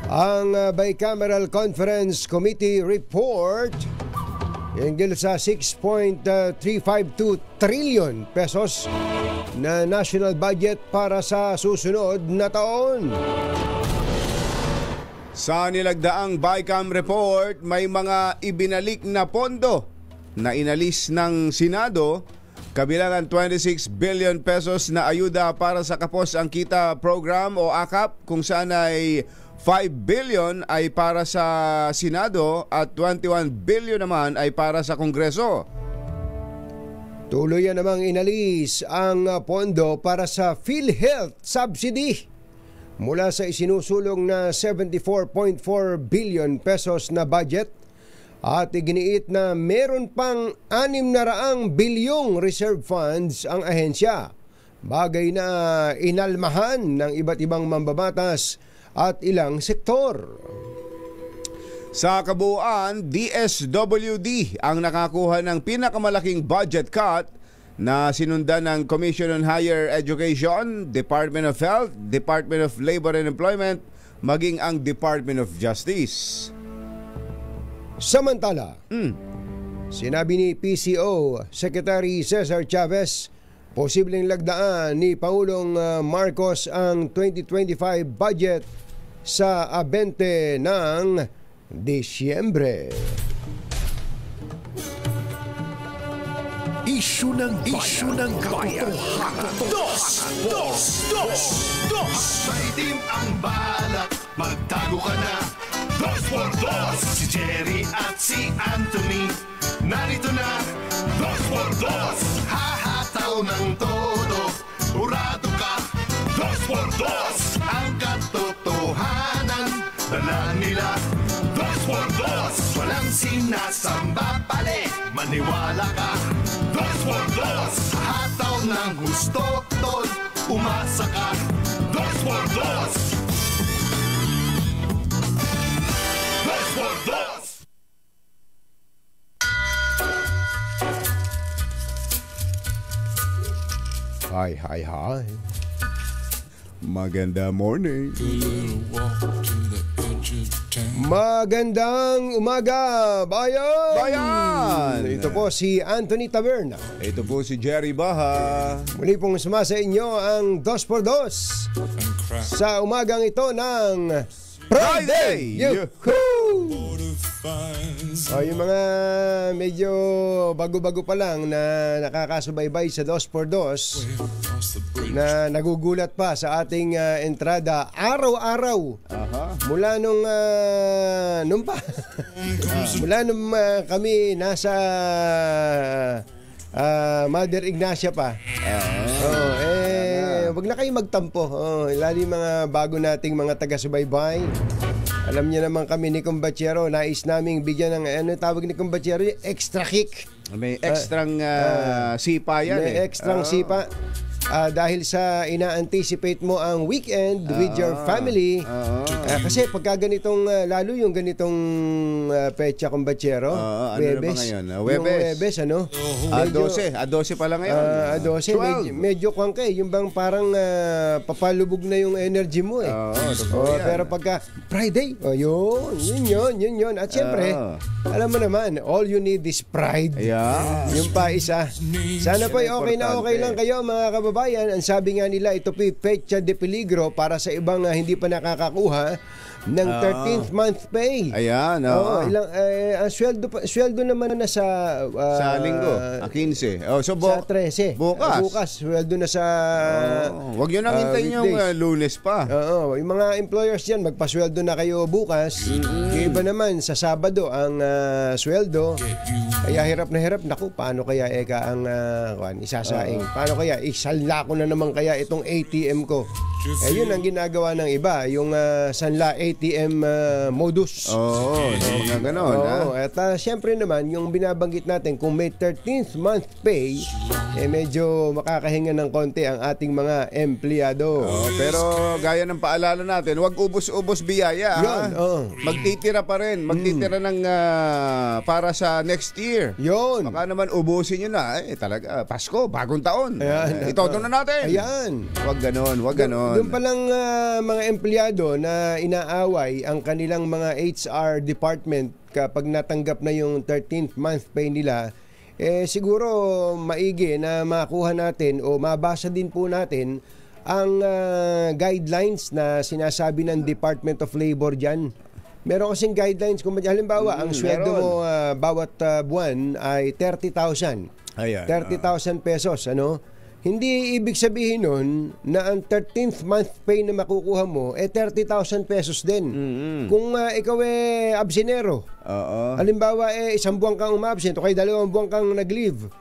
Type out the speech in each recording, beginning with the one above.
ang Bicameral Conference Committee report hinggil sa 6.352 trillion pesos na national budget para sa susunod na taon. Sa nilagdaang BICAM report, may mga ibinalik na pondo na inalis ng Senado, kabilang ang 26 billion pesos na ayuda para sa Kapos ang Kita program o AKAP, kung saan ay 5 billion ay para sa Senado at 21 billion naman ay para sa Kongreso. Tuluyan namang inalis ang pondo para sa PhilHealth subsidy mula sa isinusulong na 74.4 billion pesos na budget, at iginiit na meron pang 600 bilyong reserve funds ang ahensya, bagay na inalmahan ng iba't ibang mambabatas at ilang sektor. Sa kabuuan, DSWD ang nakakuha ng pinakamalaking budget cut na sinundan ng Commission on Higher Education, Department of Health, Department of Labor and Employment, maging ang Department of Justice. Samantala, sinabi ni PCO Secretary Cesar Chavez, posibleng lagdaan ni Pangulong Marcos ang 2025 budget sa 20 ng Disyembre. Isyu ng bayan. Dos. Maitim ang balak, magtago ka na. 2x2. Si Jerry at si Anthony, narito na. 2x2. Hahataw ng todo, urado ka. 2x2. Ang katotohanan, dala nila. 2x2. Walang sinasamba pali, maniwala ka. 2x2. Hataw ng gusto, tol, umasa ka. 2x2. 2x2. Hi. Maganda morning. Magandang umaga, bayan! Ito po Bayan! si Anthony Taberna. Ito po si Jerry Baha. Muli pong sumasa inyo ang 2x2 sa umagang ito ng Friday! Yuhuu! Yung mga medyo bago-bago pa lang na nakakasubaybay sa 2x2 na nagugulat pa sa ating entrada araw-araw. Mula mula nung kami nasa Mother Ignacia pa. Wag na kayo magtampo. Lalo yung mga bago nating mga taga-subaybay. Alam niyo naman kami ni Kumbachero, nais naming bigyan ng tawag ni Kumbachero, extra kick. May extrang sipa yan. May extrang sipa. Dahil sa ina-anticipate mo ang weekend with your family. Kasi pagka ganitong, lalo yung ganitong pecha Kumbachero, Webes. Webes. Yung Webes, ano? A12 pala ngayon. A12, medyo kwangke. Yung bang parang papalubog na yung energy mo eh. Pero pagka Friday, yun. At syempre, alam mo naman, all you need is pride. Yung pa isa. Sana po okay na okay lang kayo mga kababayan. Ang sabi nga nila, ito po pecha de peligro para sa ibang hindi pa nakakakuha ng 13th month pay. Ayan. Ang sweldo naman na sa linggo, 15. So sa 13. Bukas, sweldo na sa wag nyo nang hintayin yung Lunes pa. Yung mga employers yan, magpasweldo na kayo bukas. Yung iba naman, sa Sabado ang sweldo. Kaya hirap na hirap. Naku, paano kaya ang isasaing? Paano kaya? Isanla ko na naman kaya itong ATM ko. Yun ang ginagawa ng iba. Yung sanla ATM modus. Mga ganon. At syempre naman, yung binabanggit natin, kung may 13th month pay, medyo makakahinga ng konti ang ating mga empleyado. Pero gaya ng paalala natin, wag ubos-ubos biyaya. Magtitira pa rin. Magtitira ng para sa next year. Yun. Baka naman ubusin nyo na. Talaga, Pasko, bagong taon. Ito Kontrato na natin. Ayan. Wag ganon, wag ganon. Yung palang mga empleyado na inaaway ang kanilang mga HR department kapag natanggap na yung 13th month pay nila, siguro maigi na makuha natin o mabasa din po natin ang guidelines na sinasabi ng Department of Labor dyan. Meron kasing guidelines kung halimbawa ang sweldo mo bawat buwan ay 30,000. Ayan. 30,000 pesos, ano? Hindi ibig sabihin nun na ang 13th month pay na makukuha mo 30,000 pesos din. Kung ikaw absenero. Halimbawa isang buwan kang umabsent o kaya 2 buwan kang nag-leave.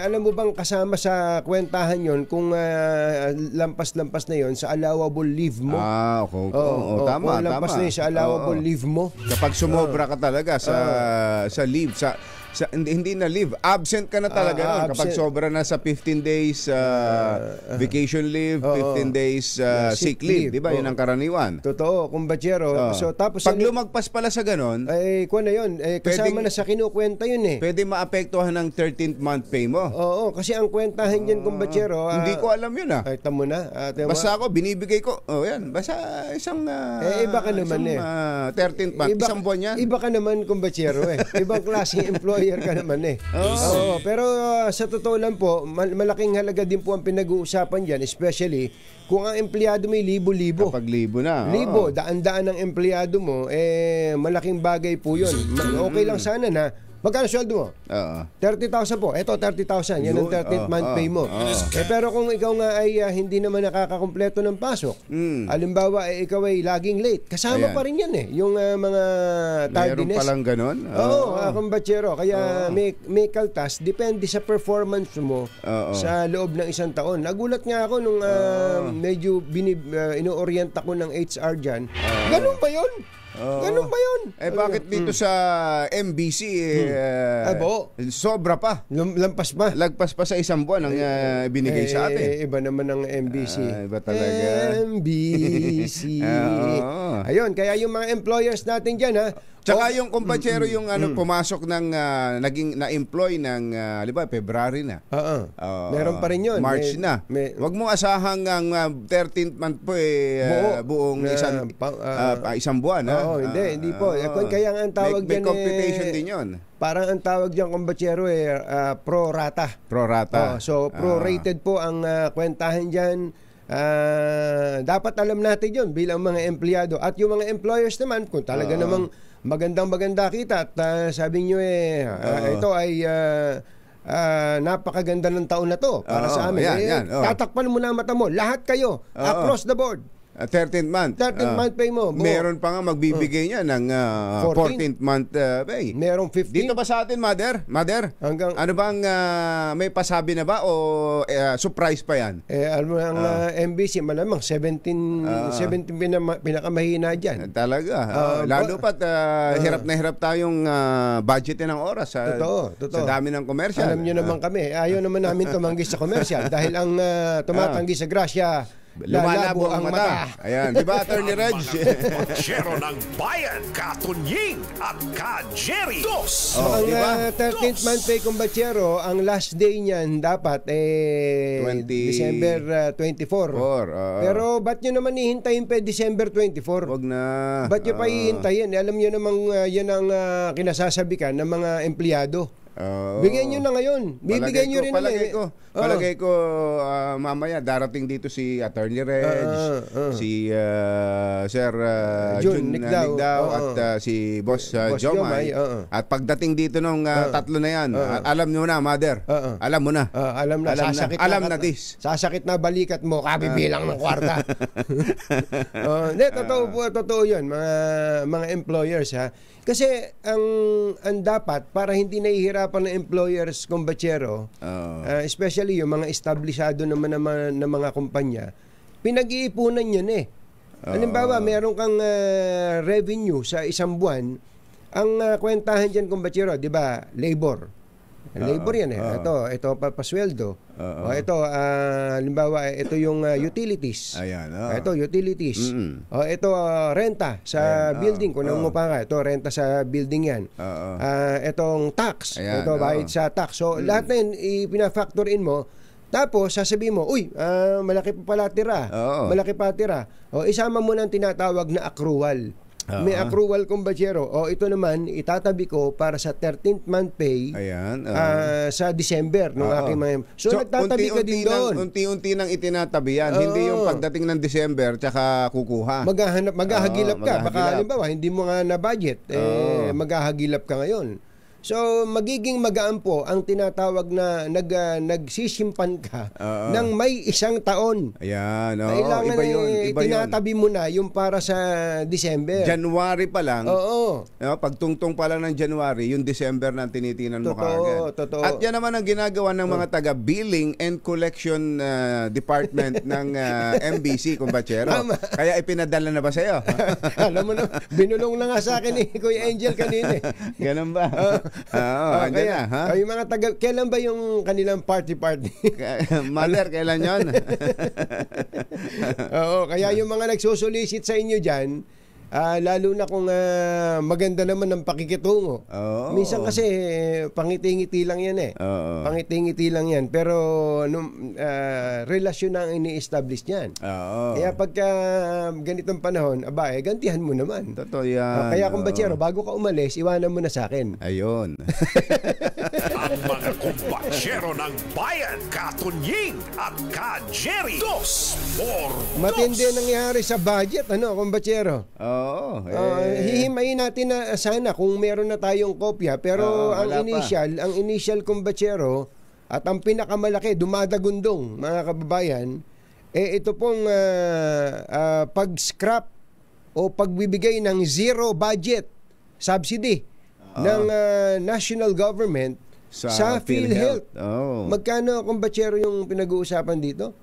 Alam mo bang kasama sa kwentahan yon kung lampas-lampas na yon sa allowable leave mo? Tama, lampas tama. na yun sa allowable leave mo. Kapag sumobra ka talaga sa leave, hindi na leave, absent ka na talaga nun. Kapag sobra na sa 15 days vacation leave, 15 days sick leave, di ba? Yun ang karaniwan. Totoo, kumbatsero. So, tapos pag lumagpas pala sa ganon, kuha na yun. Kasama na sa kinukwenta yun pwede maapektuhan ng 13th month pay mo. Oo, kasi ang kwentahan dyan, kumbatsero. Hindi ko alam yun Ay, tamo na. Basta ako, binibigay ko, yan, basta isang iba ka naman 13th month, isang buwan yan. Iba ka naman, kumbatsero Ibang klaseng employer ka naman Oo, pero sa totoo lang po, malaking halaga din po ang pinag-uusapan dyan, especially kung ang empleyado may libo-libo. Kapag libo na. Libo, daan-daan ng empleyado mo, malaking bagay po yun. Okay lang sana na, magkano sweldo mo? 30,000 po. Ito, 30,000. Yan ang 13th month pay mo. Pero kung ikaw nga ay hindi naman nakakakumpleto ng pasok, halimbawa, ikaw ay laging late, kasama pa rin yan yung mga tardiness. Meron palang ganon? Oo, kumbatsero. Kaya may kaltas, depende sa performance mo sa loob ng isang taon. Nagulat nga ako nung medyo ino-orient ako ng HR dyan. Ganun ba yun? Ganun ba yun? Bakit dito sa MBC sobra pa? Lampas pa? Lagpas pa sa isang buwan ang binigay sa atin. Iba naman ang MBC. Iba talaga. MBC. Ayun, kaya yung mga employers natin dyan Tsaka yung kumpatsero yung pumasok ng naging na-employ ng February na. Meron pa rin yun. March na. Wag mo asahang ang 13th month po buong isang buwan. Hindi po. Kaya ang tawag may computation din yun. Parang ang tawag diyan, kumbatsero, pro rata. Pro rata. So prorated po ang kwentahan diyan. Dapat alam natin yun bilang mga empleyado. At yung mga employers naman, kung talaga namang maganda kita at sabi nyo ito ay napakaganda ng taon na to para sa amin. Tatakpan mo na ang mata mo. Lahat kayo, across the board. 13th month. 13th month pay mo. Meron pa nga magbibigay niya ng 14th month pay. Merong 15. Dito ba sa atin, Mother? Hanggang, ano bang may pasabi na ba o surprise pa yan? Alam mo ang MBC, malamang 17 pinakamahina dyan. Talaga. Lalo pat hirap na hirap tayong budgetin ng oras sa dami ng komersyal. Alam nyo naman kami, ayaw naman namin tumanggi sa komersyal dahil ang tumatanggi sa grasya, lumalabo ang mata. Ayan, di ba, Attorney Reg? Konsyero ng Bayan, Katunying at Ka-Jerry. Ang 13th month pay, kumbatsero, ang last day niyan dapat December 24. Pero ba't nyo naman ihintayin pa December 24? Wag na. Ba't nyo pa ihintayin? Alam nyo namang yan ang kinasasabikan ng mga empleyado. Bigyan nyo na ngayon. Bibigyan nyo rin naman. Palagay ko mamaya darating dito si Attorney Reg, si Sir Jun Nigdao at si Boss Jomay. At pagdating dito nung tatlo na yan, alam nyo na, Mother. Alam mo na. Alam na. Alam na this. Sasakit na balikat mo, kabibilang ng kwarta. Totoo yun, mga employers Kasi ang dapat, para hindi nahihirapan ng employers, kumbatsero, especially yung mga establishado naman ng mga kumpanya, pinag-iipunan yan Halimbawa, meron kang revenue sa isang buwan, ang kwentahan dyan, kumbatsero, di ba, labor. Labor yan Ito papasweldo. Ito, halimbawa, ito yung utilities. Ayan. Ito, utilities. Ito, renta sa building. Kung nang pa ka, ito, renta sa building yan. Itong tax. Ayan, ito, bayad sa tax. So, lahat na yun, ipina-factor in mo, Tapos, sasabihin mo, uy, malaki pa pala tira. Oo. Malaki pa tira. O, isama mo ng tinatawag na accrual. May accrual, kumbachero. O, ito naman, itatabi ko para sa 13th month pay. Ayan. Sa December. Nung aking mga... So, nagtatabi ka din doon. Unti-unti nang itinatabi yan. Hindi yung pagdating ng December, tsaka kukuha. Maghahagilap ka. Baka, halimbawa, hindi mo nga na-budget. Maghahagilap ka ngayon. So, magiging magaan po ang tinatawag na nagsisimpan ka ng may isang taon. Ayan. Kailangan iba yun. tinatabi mo na yung para sa December. January pa lang. Oo. Pagtungtong pa lang ng January, yung December na tinitinan mo kaagad. Totoo. At yan naman ang ginagawa ng mga taga-billing and collection department ng MBC, kumbachero. Kaya ipinadala na ba sa'yo? Alam mo na, binulong na nga sa akin ni Kuya Angel kanina. Ganun ba? Kaya, yung mga kailan ba yung kanilang party? Mother, kailan yun? Oo, kaya yung mga nagsusolicit sa inyo dyan, lalo na kung maganda naman ang pakikitungo. Minsan kasi pangiti-ngiti lang yan Pangiti-ngiti lang yan. Pero relasyon na ang ini-establish niyan. Kaya pagka ganitong panahon, gantihan mo naman. Totoo yan. Kaya kumbachero, bago ka umalis, iwanan mo na sa akin. Ayun. Ang mga kumbachero ng bayan, Katunying at Ka-Jerry. Dos por Matindi nangyari sa budget, kumbachero? Hihimayin natin na sana kung meron na tayong kopya, pero ang initial kumbachero at ang pinakamalaki dumadagundong, mga kababayan, ito pong pag-scrap o pagbibigay ng zero budget subsidy ng national government sa PhilHealth. Magkano kumbachero yung pinag-uusapan dito?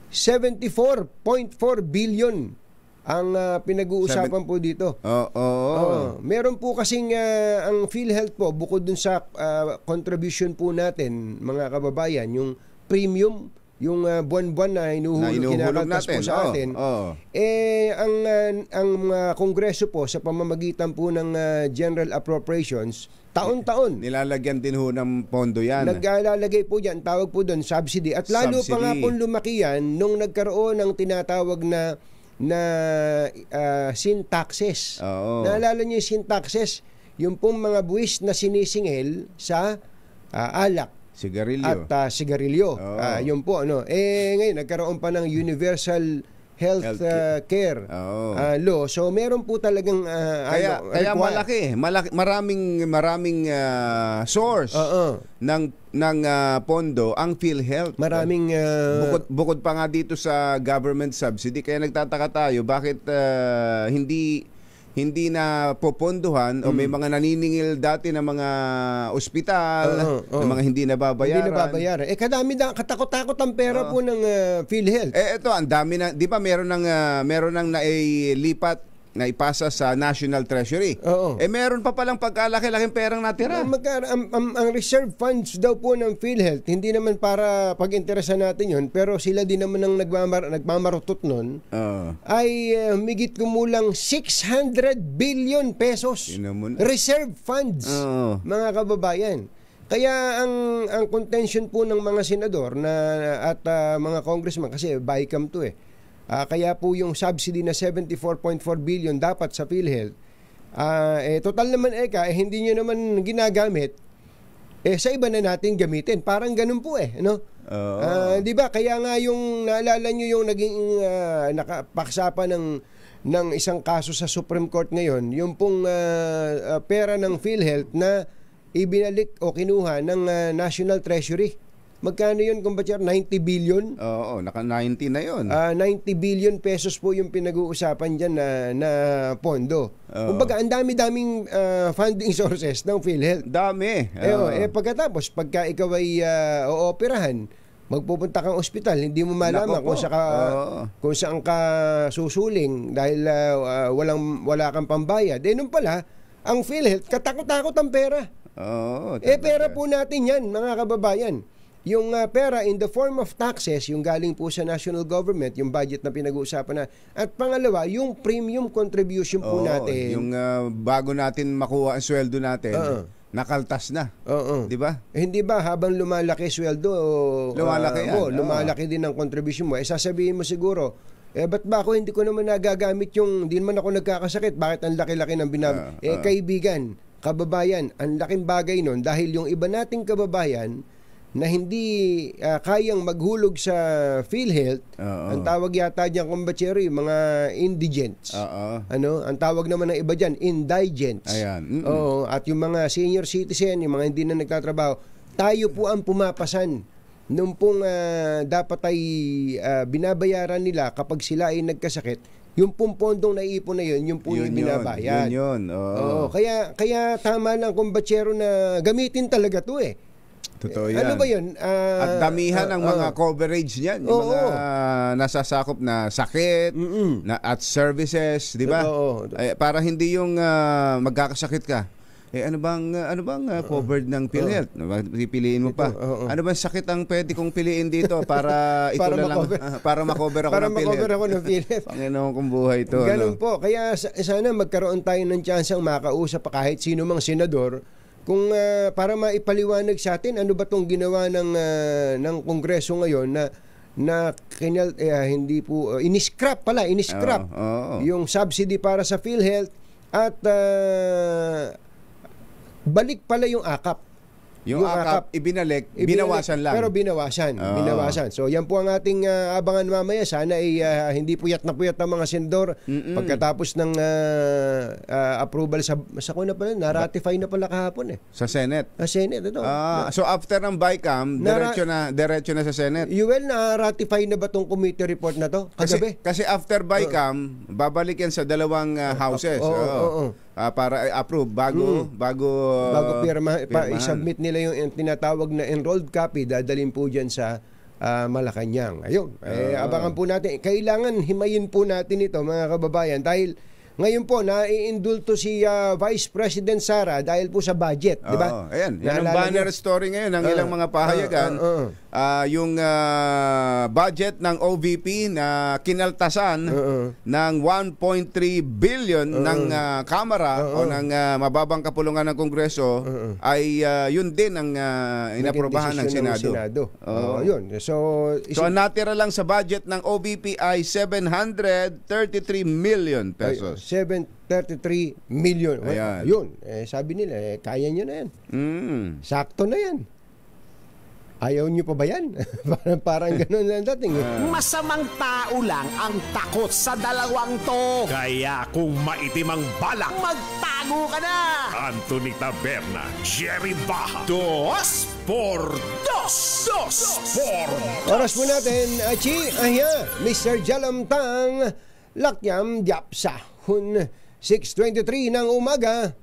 74.4 billion ang pinag-uusapan po dito. Meron po kasing ang PhilHealth po, bukod dun sa contribution po natin, mga kababayan, yung premium, yung buwan-buwan na hinuhulog kinakaltas po sa atin. Ang Kongreso po sa pamamagitan po ng General Appropriations, taon-taon nilalagyan din ho ng pondo yan. Naglalagay po yan, tawag po doon subsidy. At lalo pa nga po lumaki yan nung nagkaroon ng tinatawag na sin taxes. Naalala niyo yung sin taxes? Yung pong mga buwis na sinisingil sa alak. Sigarilyo. At sigarilyo. Yun po. Ngayon, nagkaroon pa ng universal health care law. So meron po talagang kaya malaki, maraming source ng pondo ang PhilHealth. Maraming bukod pa nga dito sa government subsidy, kaya nagtataka tayo bakit hindi na popondohan o may mga naniningil dati ng mga ospital ng mga hindi nababayaran. Katakot-takot ang pera po ng PhilHealth. Ito, ang dami na, di ba meron nang nailipat na ipasa sa National Treasury. Meron pa palang pagkalaki-laking perang natira. Ang reserve funds daw po ng PhilHealth, hindi naman para pag-interesan natin yon, pero sila din naman ang nagmamarutot nun, ay migit kumulang 600 billion pesos. Reserve funds, mga kababayan. Kaya ang contention po ng mga senador at mga congressman, kasi BICAM to kaya po yung subsidy na 74.4 billion dapat sa PhilHealth, total naman hindi nyo naman ginagamit, sa iba na natin gamitin. Parang ganun po di ba? Kaya nga yung naalala nyo yung naging nakapaksa ng isang kaso sa Supreme Court ngayon, yung pong pera ng PhilHealth na ibinalik o kinuha ng National Treasury. Magkano yun, kumbachero? 90 billion? Naka-90 na yun. 90 billion pesos po yung pinag-uusapan dyan na pondo. Kumbaga, ang dami-daming funding sources ng PhilHealth. Dami. Pagkatapos, pagka ikaw ay ooperahan, magpupunta kang ospital, hindi mo malaman kung saan ka susuling dahil wala kang pambayad. Nung pala, ang PhilHealth, katakot-takot ang pera. Pera po natin yan, mga kababayan. Yung pera in the form of taxes, yung galing po sa national government, yung budget na pinag-uusapan na. At pangalawa, yung premium contribution po natin. Yung bago natin makuha ang sweldo natin, nakaltas na. Oo. Di ba? Hindi ba habang lumalaki sweldo, Lumalaki yan. lumalaki din ang contribution mo. Sasabihin mo siguro, ba't ba ako hindi ko naman nagagamit hindi naman ako nagkakasakit, bakit ang laki-laki ng kaibigan, kababayan, ang laking bagay nun dahil yung iba nating kababayan na hindi kayang maghulog sa PhilHealth, ang tawag yata diyan kumbatsero yung mga indigents. Ang tawag naman ng iba diyan, indigents. Ayan. Oo, at yung mga senior citizen, yung mga hindi na nagtatrabaho, tayo po ang pumapasan nung pong dapat ay binabayaran nila kapag sila ay nagkasakit. Yung pong pondong naipon na yun, yung po yung binabayad. Yun. Oo, kaya tama lang kumbatsero na gamitin talaga to Totoo yan. Ano ba yun? At damihan ng mga coverage niyan. Yung mga nasasakop na sakit at services, di ba? Para hindi yung magkakasakit ka. Ano bang covered ng PhilHealth? Pipiliin mo pa. Ano bang sakit ang pwede kong piliin dito para ito para makover ako ng PhilHealth? Para makover ako ng PhilHealth. Panginoon kong buhay ito. Ganun po. Kaya sana magkaroon tayo ng chance ang makausap pa kahit sino mang senador kung para maipaliwanag sa atin ano ba tong ginawa ng Kongreso ngayon na hindi po in-scrap yung subsidy para sa PhilHealth at balik pala yung AKAP. Yung AKAP, binawasan lang. Pero binawasan. So yan po ang ating abangan mamaya. Sana ay hindi puyat na puyat ang mga senador pagkatapos ng approval sa kuna pala, na-ratify na pala kahapon Sa Senate. Sa Senate, ito. So after ng BICAM, diretso na sa Senate. Na-ratify na ba tong committee report na to? Kagabi? Kasi after BICAM, babalik yan sa dalawang houses. Para approve bago i-submit nila yung tinatawag na enrolled copy, dadalhin po dyan sa Malacanang. Ayun, abangan po natin. Kailangan himayin po natin ito mga kababayan dahil ngayon po naiindulto si Vice President Sara dahil po sa budget, di ba? Ayan, yan ang banner story ngayon ng ilang mga pahayagan. Yung budget ng OVP na kinaltasan ng 1.3 billion ng Kamara o ng mababang kapulungan ng Kongreso ay yun din ang inaprobahan ng Senado. Yun. So ang natira lang sa budget ng OVP ay 733 million pesos. 733 million. Ayan. Yun. Sabi nila, kaya nyo na yan. Sakto na yan. Ayaw nyo pa ba yan? parang ganun lang dating. Masamang tao lang ang takot sa dalawang to. Kaya kung maitim ang balak, magtago ka na! Anthony Taberna, Jerry Baja, 2x2. Oras po natin, Mr. Jalamtang, Lakyam Diapsa, 6:23 ng umaga,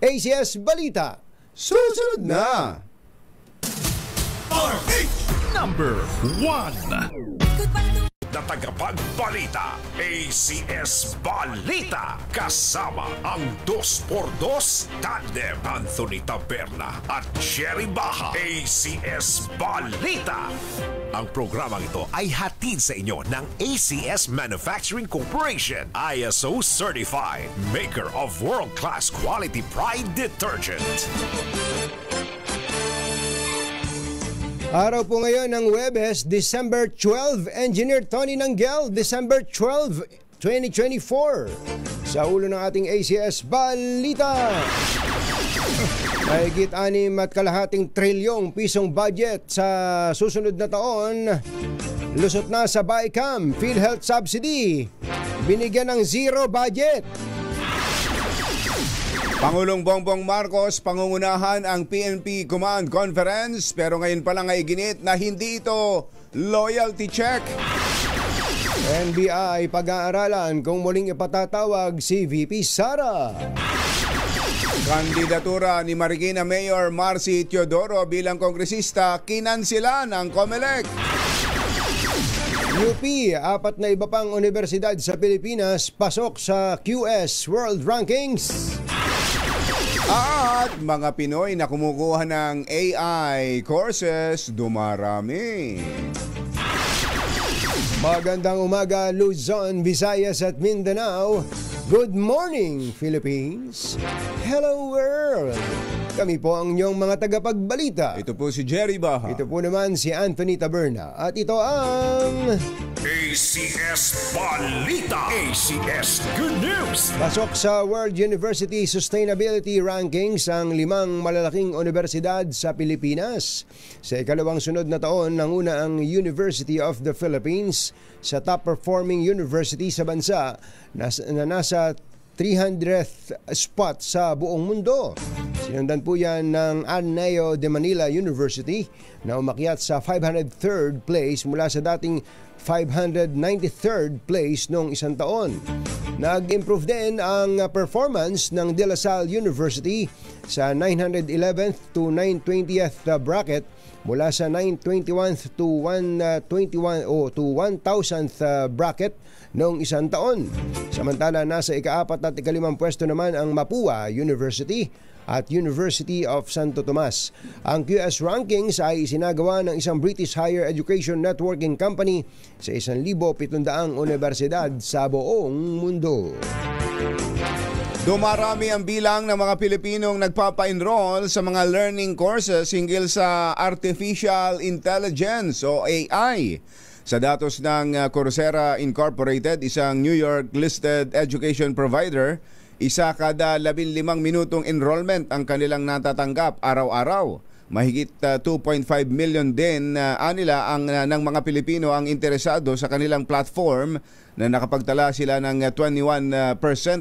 ACS Balita. Susunod na! Number 1 na tagapagbalita, ACS Balita. Kasama ang 2x2 tandem Anthony Taberna at Jerry Baja. ACS Balita. Ang programang ito ay hatid sa inyo ng ACS Manufacturing Corporation, ISO certified, maker of world-class quality Pride detergent. Araw po ngayon ng Webes, December 12, Engineer Tony Nanggel, December 12, 2024. Sa ulo ng ating ACS Balita. Mahigit 6.5 trilyong pisong budget sa susunod na taon. Lusot na sa BICAM, PhilHealth subsidy. Binigyan ng zero budget. Pangulong Bongbong Marcos pangungunahan ang PNP Command Conference pero ngayon pa lang ay ginit na hindi ito loyalty check. NBI pag-aaralan kung muling ipatatawag si VP Sara. Kandidatura ni Marikina Mayor Marcy Teodoro bilang kongresista kinansila ng COMELEC. UP, 4 na iba pang universidad sa Pilipinas pasok sa QS World Rankings. At mga Pinoy na kumukuha ng AI courses dumarami. Magandang umaga Luzon, Visayas at Mindanao. Good morning Philippines. Hello world. Kami po ang inyong mga tagapagbalita. Ito po si Jerry Baha. Ito po naman si Anthony Taberna. At ito ang ACS Balita. ACS Good News. pasok sa World University Sustainability Rankings ang 5 malalaking universidad sa Pilipinas. Sa ikalawang sunod na taon, nanguna ang University of the Philippines sa top performing university sa bansa na nasa 300th spot sa buong mundo. Sinundan po yan ng Ateneo de Manila University na umakyat sa 503rd place mula sa dating 593rd place noong isang taon. Nag-improve din ang performance ng De La Salle University sa 911th to 920th bracket mula sa 921th to 1000th bracket noong isang taon. Samantala, nasa ika-4 at ika-5 pwesto naman ang Mapua University at University of Santo Tomas. Ang QS rankings ay isinagawa ng isang British Higher Education Networking Company sa 1,700 universidad sa buong mundo. Dumarami ang bilang ng mga Pilipinong nagpapa-enroll sa mga learning courses hinggil sa Artificial Intelligence o AI. Sa datos ng Coursera Incorporated, isang New York-listed education provider, isa kada 15 minutong enrollment ang kanilang natatanggap araw-araw. Mahigit 2.5 million din anila ng mga Pilipino ang interesado sa kanilang platform na nakapagtala sila ng 21%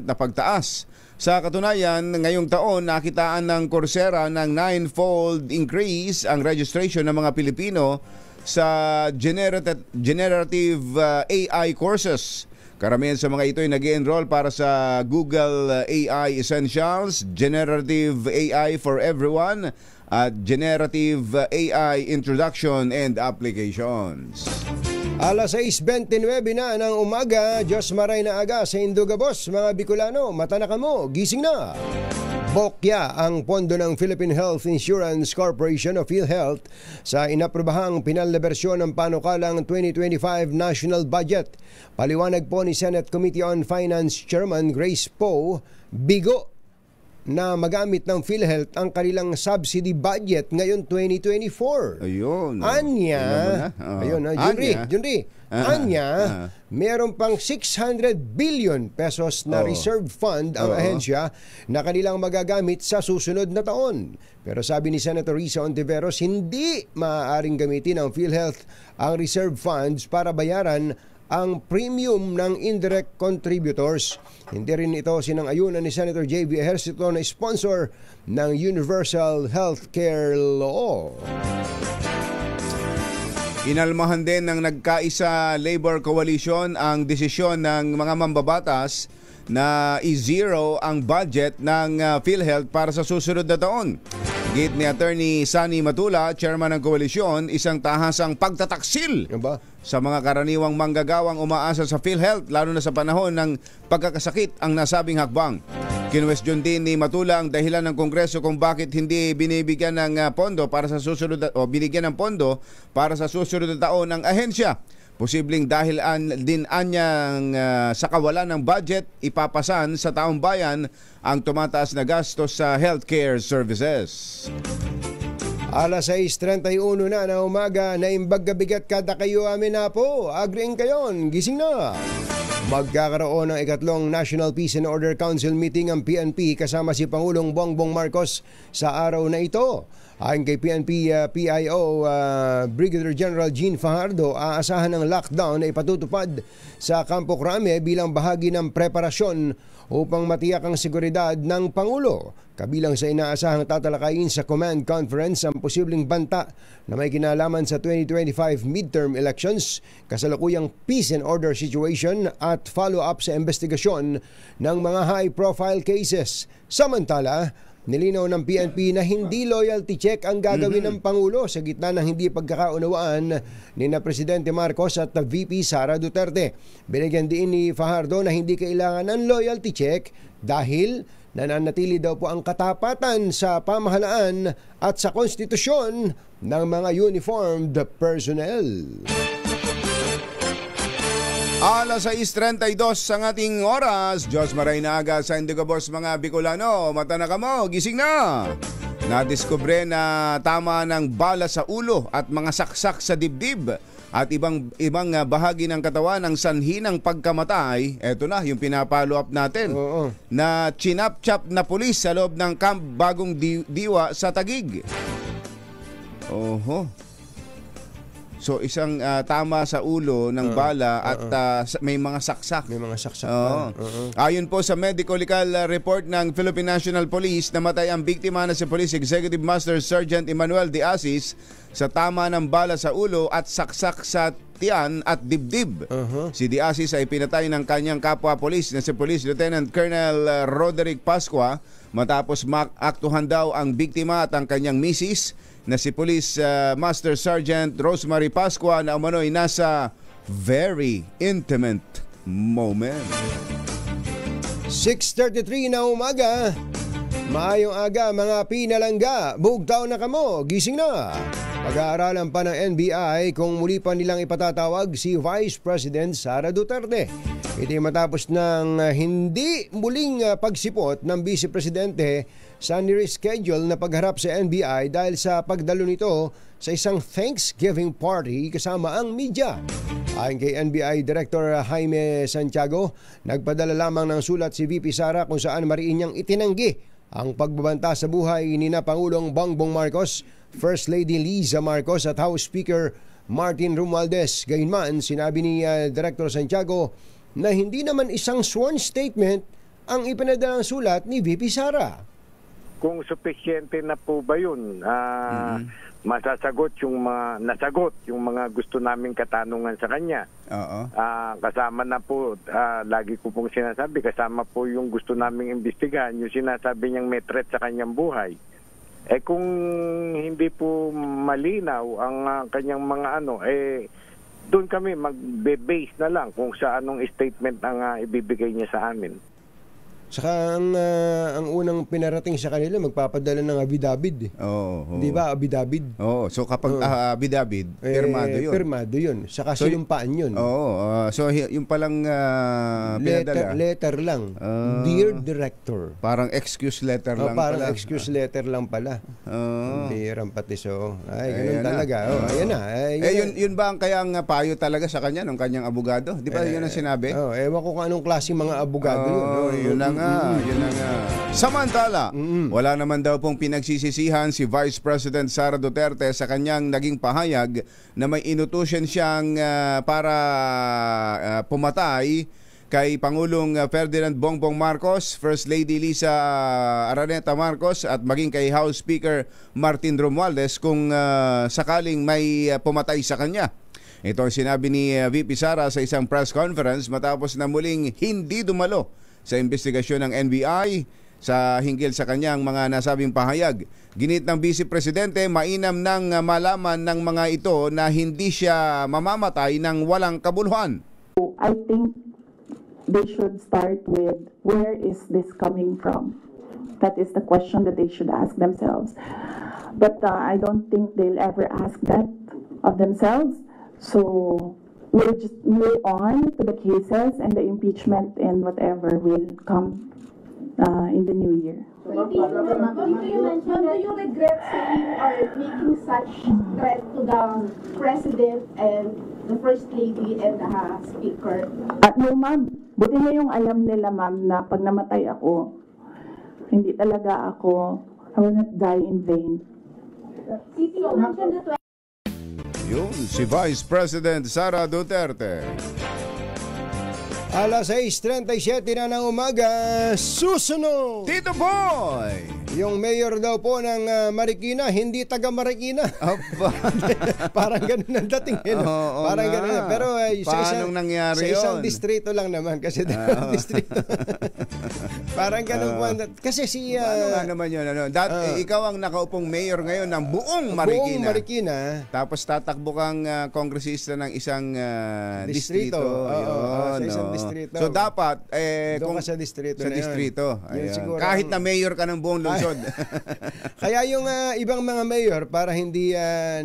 na pagtaas. Sa katunayan, ngayong taon nakitaan ng Coursera ng 9-fold increase ang registration ng mga Pilipino sa generative AI courses. Karamihan sa mga ito ay nag-enroll para sa Google AI Essentials, Generative AI for Everyone, at Generative AI Introduction and Applications. Alas 6:29 na ng umaga, Diyos maray na aga sa Indugabos, mga Bicolano, mata na kamo, gising na. Bokya ang pondo ng Philippine Health Insurance Corporation o PhilHealth sa inaprobahang pinal na bersyon ng panukalang 2025 National Budget. Paliwanag po ni Senate Committee on Finance Chairman Grace Poe, bigo na magamit ng PhilHealth ang kanilang subsidy budget ngayon 2024. Ayun. Anya, Junri, meron pang 600 billion pesos na reserve fund ang ahensya na kanilang magagamit sa susunod na taon. Pero sabi ni Senator Risa Ontiveros, hindi maaaring gamitin ng PhilHealth ang reserve funds para bayaran ang premium ng indirect contributors. Hindi rin ito sinang-ayunan ni Senator J.B. Ejercito na sponsor ng Universal Healthcare Law. Inalmahan din ng nagkaisa Labor Coalition ang desisyon ng mga mambabatas na i-zero ang budget ng PhilHealth para sa susunod na taon. Git ni Attorney Sunny Matula, chairman ng koalisyon, isang tahasang pagtataksil sa mga karaniwang manggagawang umaasa sa PhilHealth lalo na sa panahon ng pagkakasakit ang nasabing hakbang. Kinwestiyon din ni Matula ang dahilan ng Kongreso kung bakit hindi binibigyan ng pondo para sa susunod binigyan ng pondo para sa susunod na taon ng ahensya. Posibleng dahil din anyang sa kawalan ng budget, ipapasan sa taong bayan ang tumataas na gastos sa healthcare services. Alas 6:31 na umaga, naimbag gabigat kada kayo amin na po. Agreeing kayon, gising na. Magkakaroon ng ikatlong National Peace and Order Council meeting ang PNP kasama si Pangulong Bongbong Marcos sa araw na ito. Ayon kay PNP PIO Brigadier General Jean Fajardo, aasahan ng lockdown na ipatutupad sa Campo Crame bilang bahagi ng preparasyon upang matiyak ang seguridad ng Pangulo. Kabilang sa inaasahang tatalakayin sa Command Conference ang posibleng banta na may kinalaman sa 2025 midterm elections, kasalukuyang peace and order situation at follow-up sa investigasyon ng mga high-profile cases. Samantala, nilinaw ng PNP na hindi loyalty check ang gagawin ng Pangulo sa gitna ng hindi pagkakaunawaan ni na Presidente Marcos at VP Sara Duterte. Binigyan din ni Fajardo na hindi kailangan ng loyalty check dahil nananatili daw po ang katapatan sa pamahalaan at sa konstitusyon ng mga uniformed personnel. Alas 6:32 ang ating oras. Diyos maray na aga sa Indigo Boss mga Bicolano. Mata na ka mo, gising na! Nadiskubre na tama ng bala sa ulo at mga saksak sa dibdib at ibang bahagi ng katawan ng sanhi ng pagkamatay. Eto na, yung pinapalo up natin. Oo. Na chinap-chap na pulis sa loob ng Camp Bagong Diwa sa Taguig. Oho. So isang tama sa ulo ng bala at may mga saksak. May mga saksak. Ayon po sa medical report ng Philippine National Police, namatay ang biktima na si Police Executive Master Sergeant Emmanuel De Asis sa tama ng bala sa ulo at saksak sa tiyan at dibdib. Si De Asis ay pinatay ng kanyang kapwa police na si Police Lieutenant Colonel Roderick Pascua matapos maaktuhan daw ang biktima at ang kanyang misis na si Police Master Sergeant Rosemary Pascua na umano'y nasa very intimate moment. 6:33 na umaga. Maayong aga mga pinalangga. Bugtaw na kamo, gising na. Pag-aaralan pa ng NBI kung muli pa nilang ipatatawag si Vice President Sara Duterte. Ito matapos ng hindi muling pagsipot ng Vice Presidente sa nireschedule na pagharap sa NBI dahil sa pagdalo nito sa isang Thanksgiving party kasama ang media. Ayon kay NBI Director Jaime Santiago, nagpadala lamang ng sulat si VP Sara kung saan mariin niyang itinanggi ang pagbabanta sa buhay ni na Pangulong Bongbong Marcos, First Lady Liza Marcos at House Speaker Martin Romualdez. Gayunman, sinabi ni Director Santiago na hindi naman isang sworn statement ang ipinadalang sulat ni VP Sara. Kung sufisyente na po ba yun, masasagot yung mga nasagot yung mga gusto naming katanungan sa kanya. Kasama na po, lagi ko pong sinasabi, kasama po yung gusto naming imbestigahan, yung sinasabi niyang may threat sa kanyang buhay. Kung hindi po malinaw ang kanyang mga doon kami magbe-base na lang kung sa anong statement ang ibibigay niya sa amin. Saka ang unang pinarating sa kanila magpapadala ng abidabid. Di ba abidabid? So kapag abidabid, pirmado yun. Pirmado yun. Saka so, sinumpaan yun. So yung palang pinadala. Letter lang. Dear Director. Parang excuse letter lang parang pala. Excuse letter lang pala. Bihirang pati so. Ganun na. talaga. Ayan na. Yun ba ang kayang payo talaga sa kanya ng kanyang abogado? Di ba yun ang sinabi? Ewan ko kung anong klaseng mga abogado yun. Yun na nga. Samantala, wala naman daw pong pinagsisisihan si Vice President Sara Duterte sa kanyang naging pahayag na may inutusan siyang para pumatay kay Pangulong Ferdinand Bongbong Marcos, First Lady Liza Araneta Marcos at maging kay House Speaker Martin Romualdez kung sakaling may pumatay sa kanya. Ito ang sinabi ni VP Sara sa isang press conference matapos na muling hindi dumalo sa investigasyon ng NBI sa hinggil sa kanyang mga nasabing pahayag. Ginit ng Vice Presidente, mainam nang malaman ng mga ito na hindi siya mamamatay ng walang kabuluhan. I think they should start with where is this coming from? That is the question that they should ask themselves. But I don't think they'll ever ask that of themselves. So we'll just move on to the cases and the impeachment and whatever will come in the new year. Do you regret saying or making such threat to the President and the First Lady and the Speaker? No, ma'am. Buti na yung alam nila, ma'am, na pag namatay ako, hindi talaga ako, I will not die in vain. You mentioned that Yun, si Vice President Sara Duterte. Alas 6:37 na ng umaga, susunod! Tito Boy! Yung mayor daw po ng Marikina, hindi taga Marikina. Parang ganun ang dating. Parang ganun. Pero nangyari sa isang distrito lang naman kasi distrito. Parang ganun. Kasi si... ano nga naman yun? Ikaw ang nakaupong mayor ngayon ng buong Marikina. Buong Marikina. Tapos tatakbo kang kongresista ng isang distrito. Sa isang distrito. So dapat, doon ka sa distrito sa na yun. distrito. Siguro, kahit na mayor ka ng buong lungsod. Kaya yung ibang mga mayor, para hindi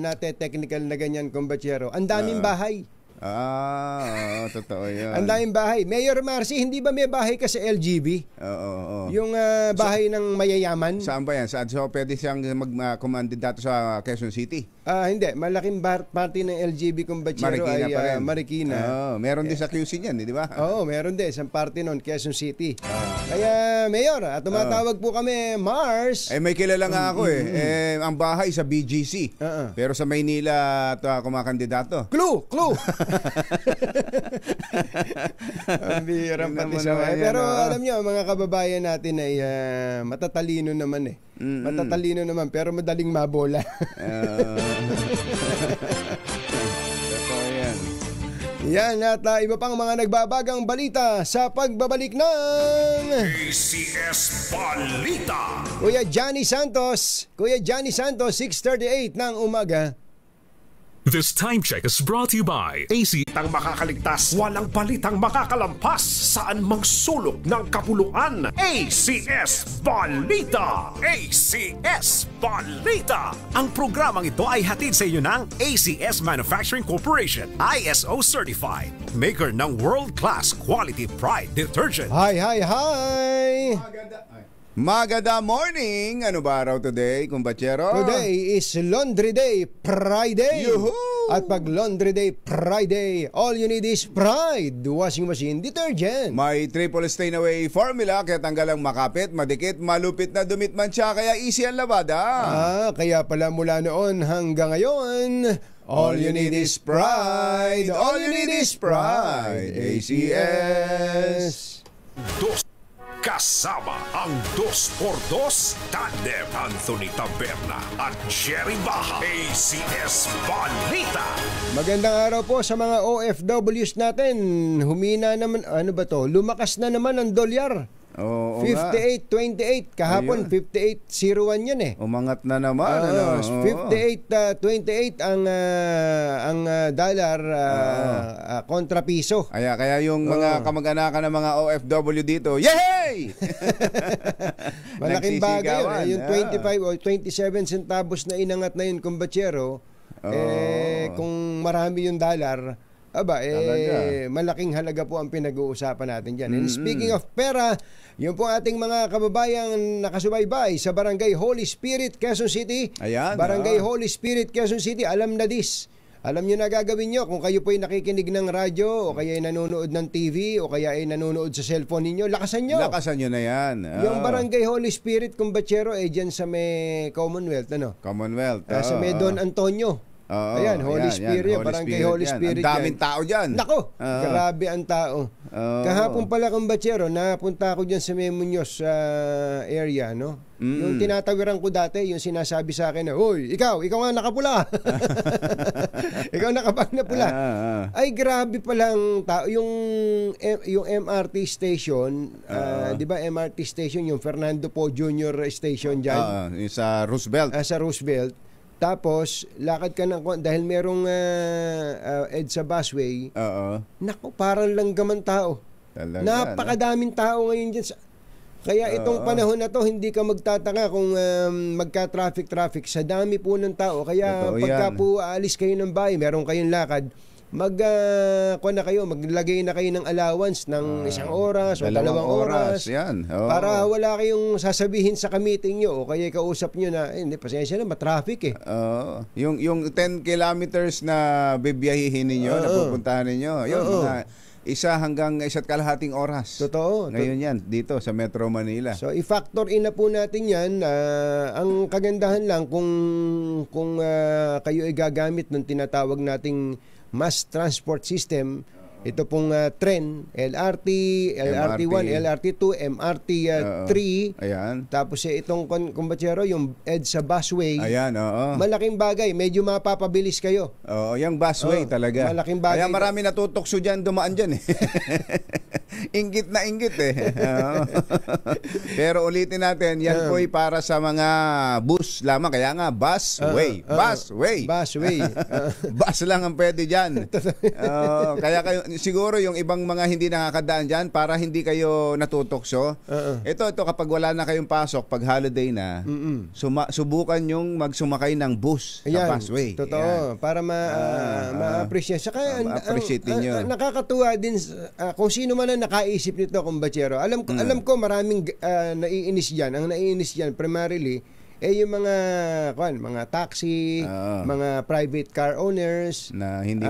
nate-technical na ganyan, kumbatsero, ang daming bahay. Totoo yan. Ang daming bahay. Mayor Marcy, hindi ba may bahay ka sa LGB? Oo. Yung bahay ng mayayaman? Saan ba yan? So, pwede siyang mag-kumandidato sa Quezon City? Hindi. Malaking party ng LGB Kumbachero ay Marikina. Meron din sa QC niyan, di ba? Oo, meron din. Isang party nun, Quezon City. Kaya, Mayor, tumatawag po kami, Mars. May kilala nga ako ang bahay sa BGC. Pero sa Maynila kumakandidato. Clue! Ang bihirang pati sa pero alam nyo, mga kababayan natin ay matatalino naman Matatalino naman, pero madaling mabola. Totoo yan. Yan, at iba pang mga nagbabagang balita sa pagbabalik ng ACS Balita. Kuya Johnny Santos, 6:38 ng umaga. This time check is brought to you by AC. Tang makakaligtas, walang balitang makakalampas, saan mang sulok ng kapuluan. ACS Balita! ACS Balita! Ang programang ito ay hatid sa inyo ng ACS Manufacturing Corporation, ISO Certified, maker ng world-class quality Pride detergent. Hi! Maganda morning! Ano ba araw today, kumbachero? Today is Laundry Day Friday. Yuhu! At pag Laundry Day Friday, all you need is Pride washing machine detergent. May triple stain away formula kaya tanggal ang makapit, madikit, malupit na dumit mancha, kaya easy ang labada. Kaya pala mula noon hanggang ngayon, all you need is Pride. All you need is Pride. ACS. Kasama ang 2x2 tandem Anthony Taberna at Jerry Baha. ACS Balita. Magandang araw po sa mga OFWs natin. Humina naman, lumakas na naman ang dolyar. 58.28 kahapon. 58.01 yan Umangat na naman. 58.28 ang dollar kontra piso. Kaya yung mga kamag-anakan ng mga OFW dito, yay! Malaking bagay yun. Yung 25 o 27 centavos na inangat na yun, kumbachero, kung marami yung dollar, malaking halaga po ang pinag-uusapan natin dyan. And speaking of pera, yun po ating mga kababayang nakasubaybay sa Barangay Holy Spirit, Quezon City. Ayan, Barangay Holy Spirit, Quezon City, alam na this. Alam nyo na gagawin nyo kung kayo po ay nakikinig ng radyo o kaya ay nanonood ng TV o kaya ay nanonood sa cellphone ninyo, lakasan nyo. Lakasan nyo na yan. Yung Barangay Holy Spirit, kumbachero, dyan sa may Commonwealth, Commonwealth. Sa may Don Antonio. Ayan, Holy Spirit, Barangay Holy Spirit. Ang daming tao dyan. Nako, grabe ang tao. Kahapon pala kumbachero, napunta ako dyan sa may Muñoz area, no? Yung tinatawiran ko dati, yung sinasabi sa akin na, "Hoy, ikaw nga nakapula." Ikaw nakapag na pula. Ay, grabe palang tao. Yung MRT station, di ba MRT station, yung Fernando Po Jr. station dyan? Sa Roosevelt. Sa Roosevelt. Tapos, lakad ka ng, dahil merong EDSA busway, naku, parang langgaman tao. Talaga, napakadaming tao ngayon dyan. Kaya itong panahon na to, hindi ka magtataka kung magka-traffic sa dami po ng tao. Kaya pagka po aalis kayo ng bahay, meron kayong lakad, maglagay na kayo ng allowance ng 1 oras o 2 oras. Yan. Para wala kayong sasabihin sa ka-meeting nyo o kaya kausap nyo na, hindi, pasensya na, matraffic Yung 10 kilometers na bibiyahihin ninyo, na pupuntahan ninyo, yun, 1 hanggang 1.5 oras. Totoo. Ngayon yan, dito sa Metro Manila. So, i-factor in na po natin yan. Ang kagandahan lang kung kayo ay gagamit ng tinatawag nating mass transport system, ito pong tren, LRT 1, LRT 2, MRT 3. Ayan. Tapos itong kumbachero, yung EDSA busway. Ayan, malaking bagay, medyo mapapabilis kayo. Yung busway talaga. Malaking bagay. Kaya marami natutokso dyan, dumaan dyan Inggit na inggit Pero ulitin natin, yan po'y para sa mga bus lamang. Kaya nga, busway. Busway. Busway. Bus lang ang pwede dyan. Kaya kayo, siguro yung ibang mga hindi nakakadaan dyan, para hindi kayo natutokso. Ito, kapag wala na kayong pasok, pag holiday na, subukan yung magsumakay ng bus sa busway. Totoo. Para ma-appreciate. Saka, ma-appreciate ninyo. Nakakatuwa din kung sino man ang nakaisip nito, kumbachero. Alam ko maraming naiinis diyan. Ang naiinis diyan primarily yung mga taxi, mga private car owners na hindi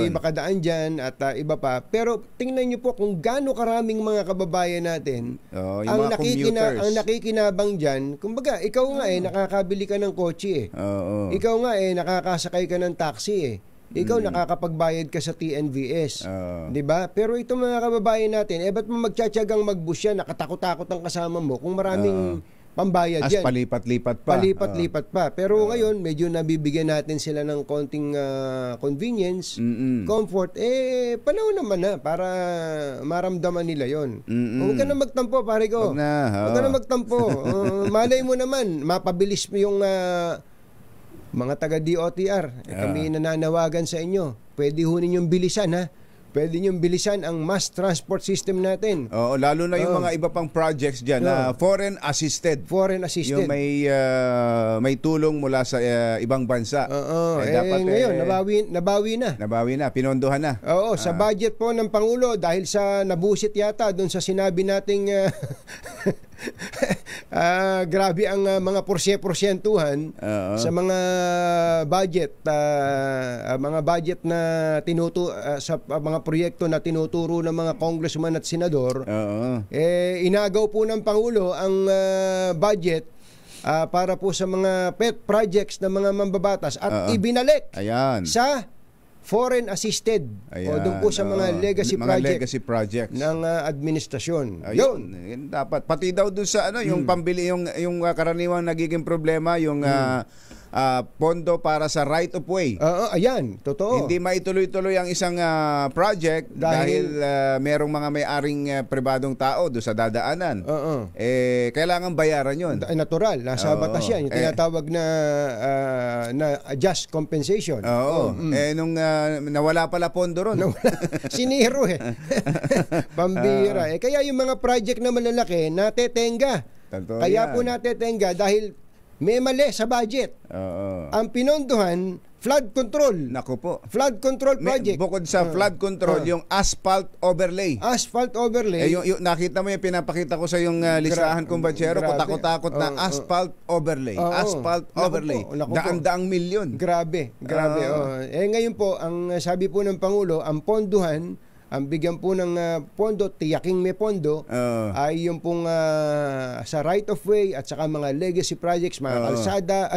makadaan diyan at iba pa. Pero tingnan niyo po kung gaano karaming mga kababayan natin ang nakikinabang diyan. Kumbaga, ikaw nga nakakabili ka ng kotse Ikaw nga nakakasakay ka ng taxi Ikaw nakakapagbayad ka sa TNVS, 'di ba? Pero itong mga kababayan natin, ba't mo magtsatsagang mag-bus yan, nakatakot-takot ang kasama mo kung maraming pambayad yan. Palipat-lipat pa. Palipat-lipat pa. Pero ngayon, medyo nabibigyan natin sila ng konting convenience, comfort. Panahon naman na para maramdaman nila yon. Huwag ka na magtampo, pare ko. Huwag ka na magtampo. Malay mo naman, mapabilis mo yung mga taga-DOTR, kami nananawagan sa inyo. Pwede ho ninyong bilisan, ha? Pwede ninyong bilisan ang mass transport system natin. Oo, lalo na yung mga iba pang projects dyan na foreign assisted. Yung may tulong mula sa ibang bansa. Dapat ngayon, nabawi na. Pinondohan na. Oo, sa budget po ng Pangulo, dahil sa nabusit yata doon sa sinabi nating grabe ang mga porsentuhan sa mga budget na sa mga proyekto na tinuturo ng mga congressman at senador. Inagaw po ng Pangulo ang budget para po sa mga pet projects ng mga mambabatas at ibinalik sa foreign assisted o doon po sa mga legacy projects ng administrasyon. Yun dapat pati daw doon sa yung pambili yung karaniwang nagiging problema yung pondo para sa right of way. Ayan, totoo. Hindi maituloy-tuloy ang isang project dahil merong mga may-aring pribadong tao doon sa dadaanan. Kailangan bayaran 'yon. Natural, nasa batas 'yan, yung tinatawag na just compensation. Nung nawala pala pondo ron. Siniro Pambira. Kaya yung mga project na malalaki natetenga. Kaya po natetenga dahil may mali sa budget. Ang pinondohan, flood control. Naku po. Flood control project. Bukod sa flood control, yung asphalt overlay. Asphalt overlay. Yung nakita mo yung pinapakita ko sa yung listahan kong batsero, takot-takot na asphalt overlay. Asphalt overlay. Daang-daang milyon. Grabe. Ngayon po, ang sabi po ng Pangulo, ang ponduhan, ang bigyan po ng pondo, tiyaking may pondo, ay yung pong sa right of way at saka mga legacy projects, mga kalsada,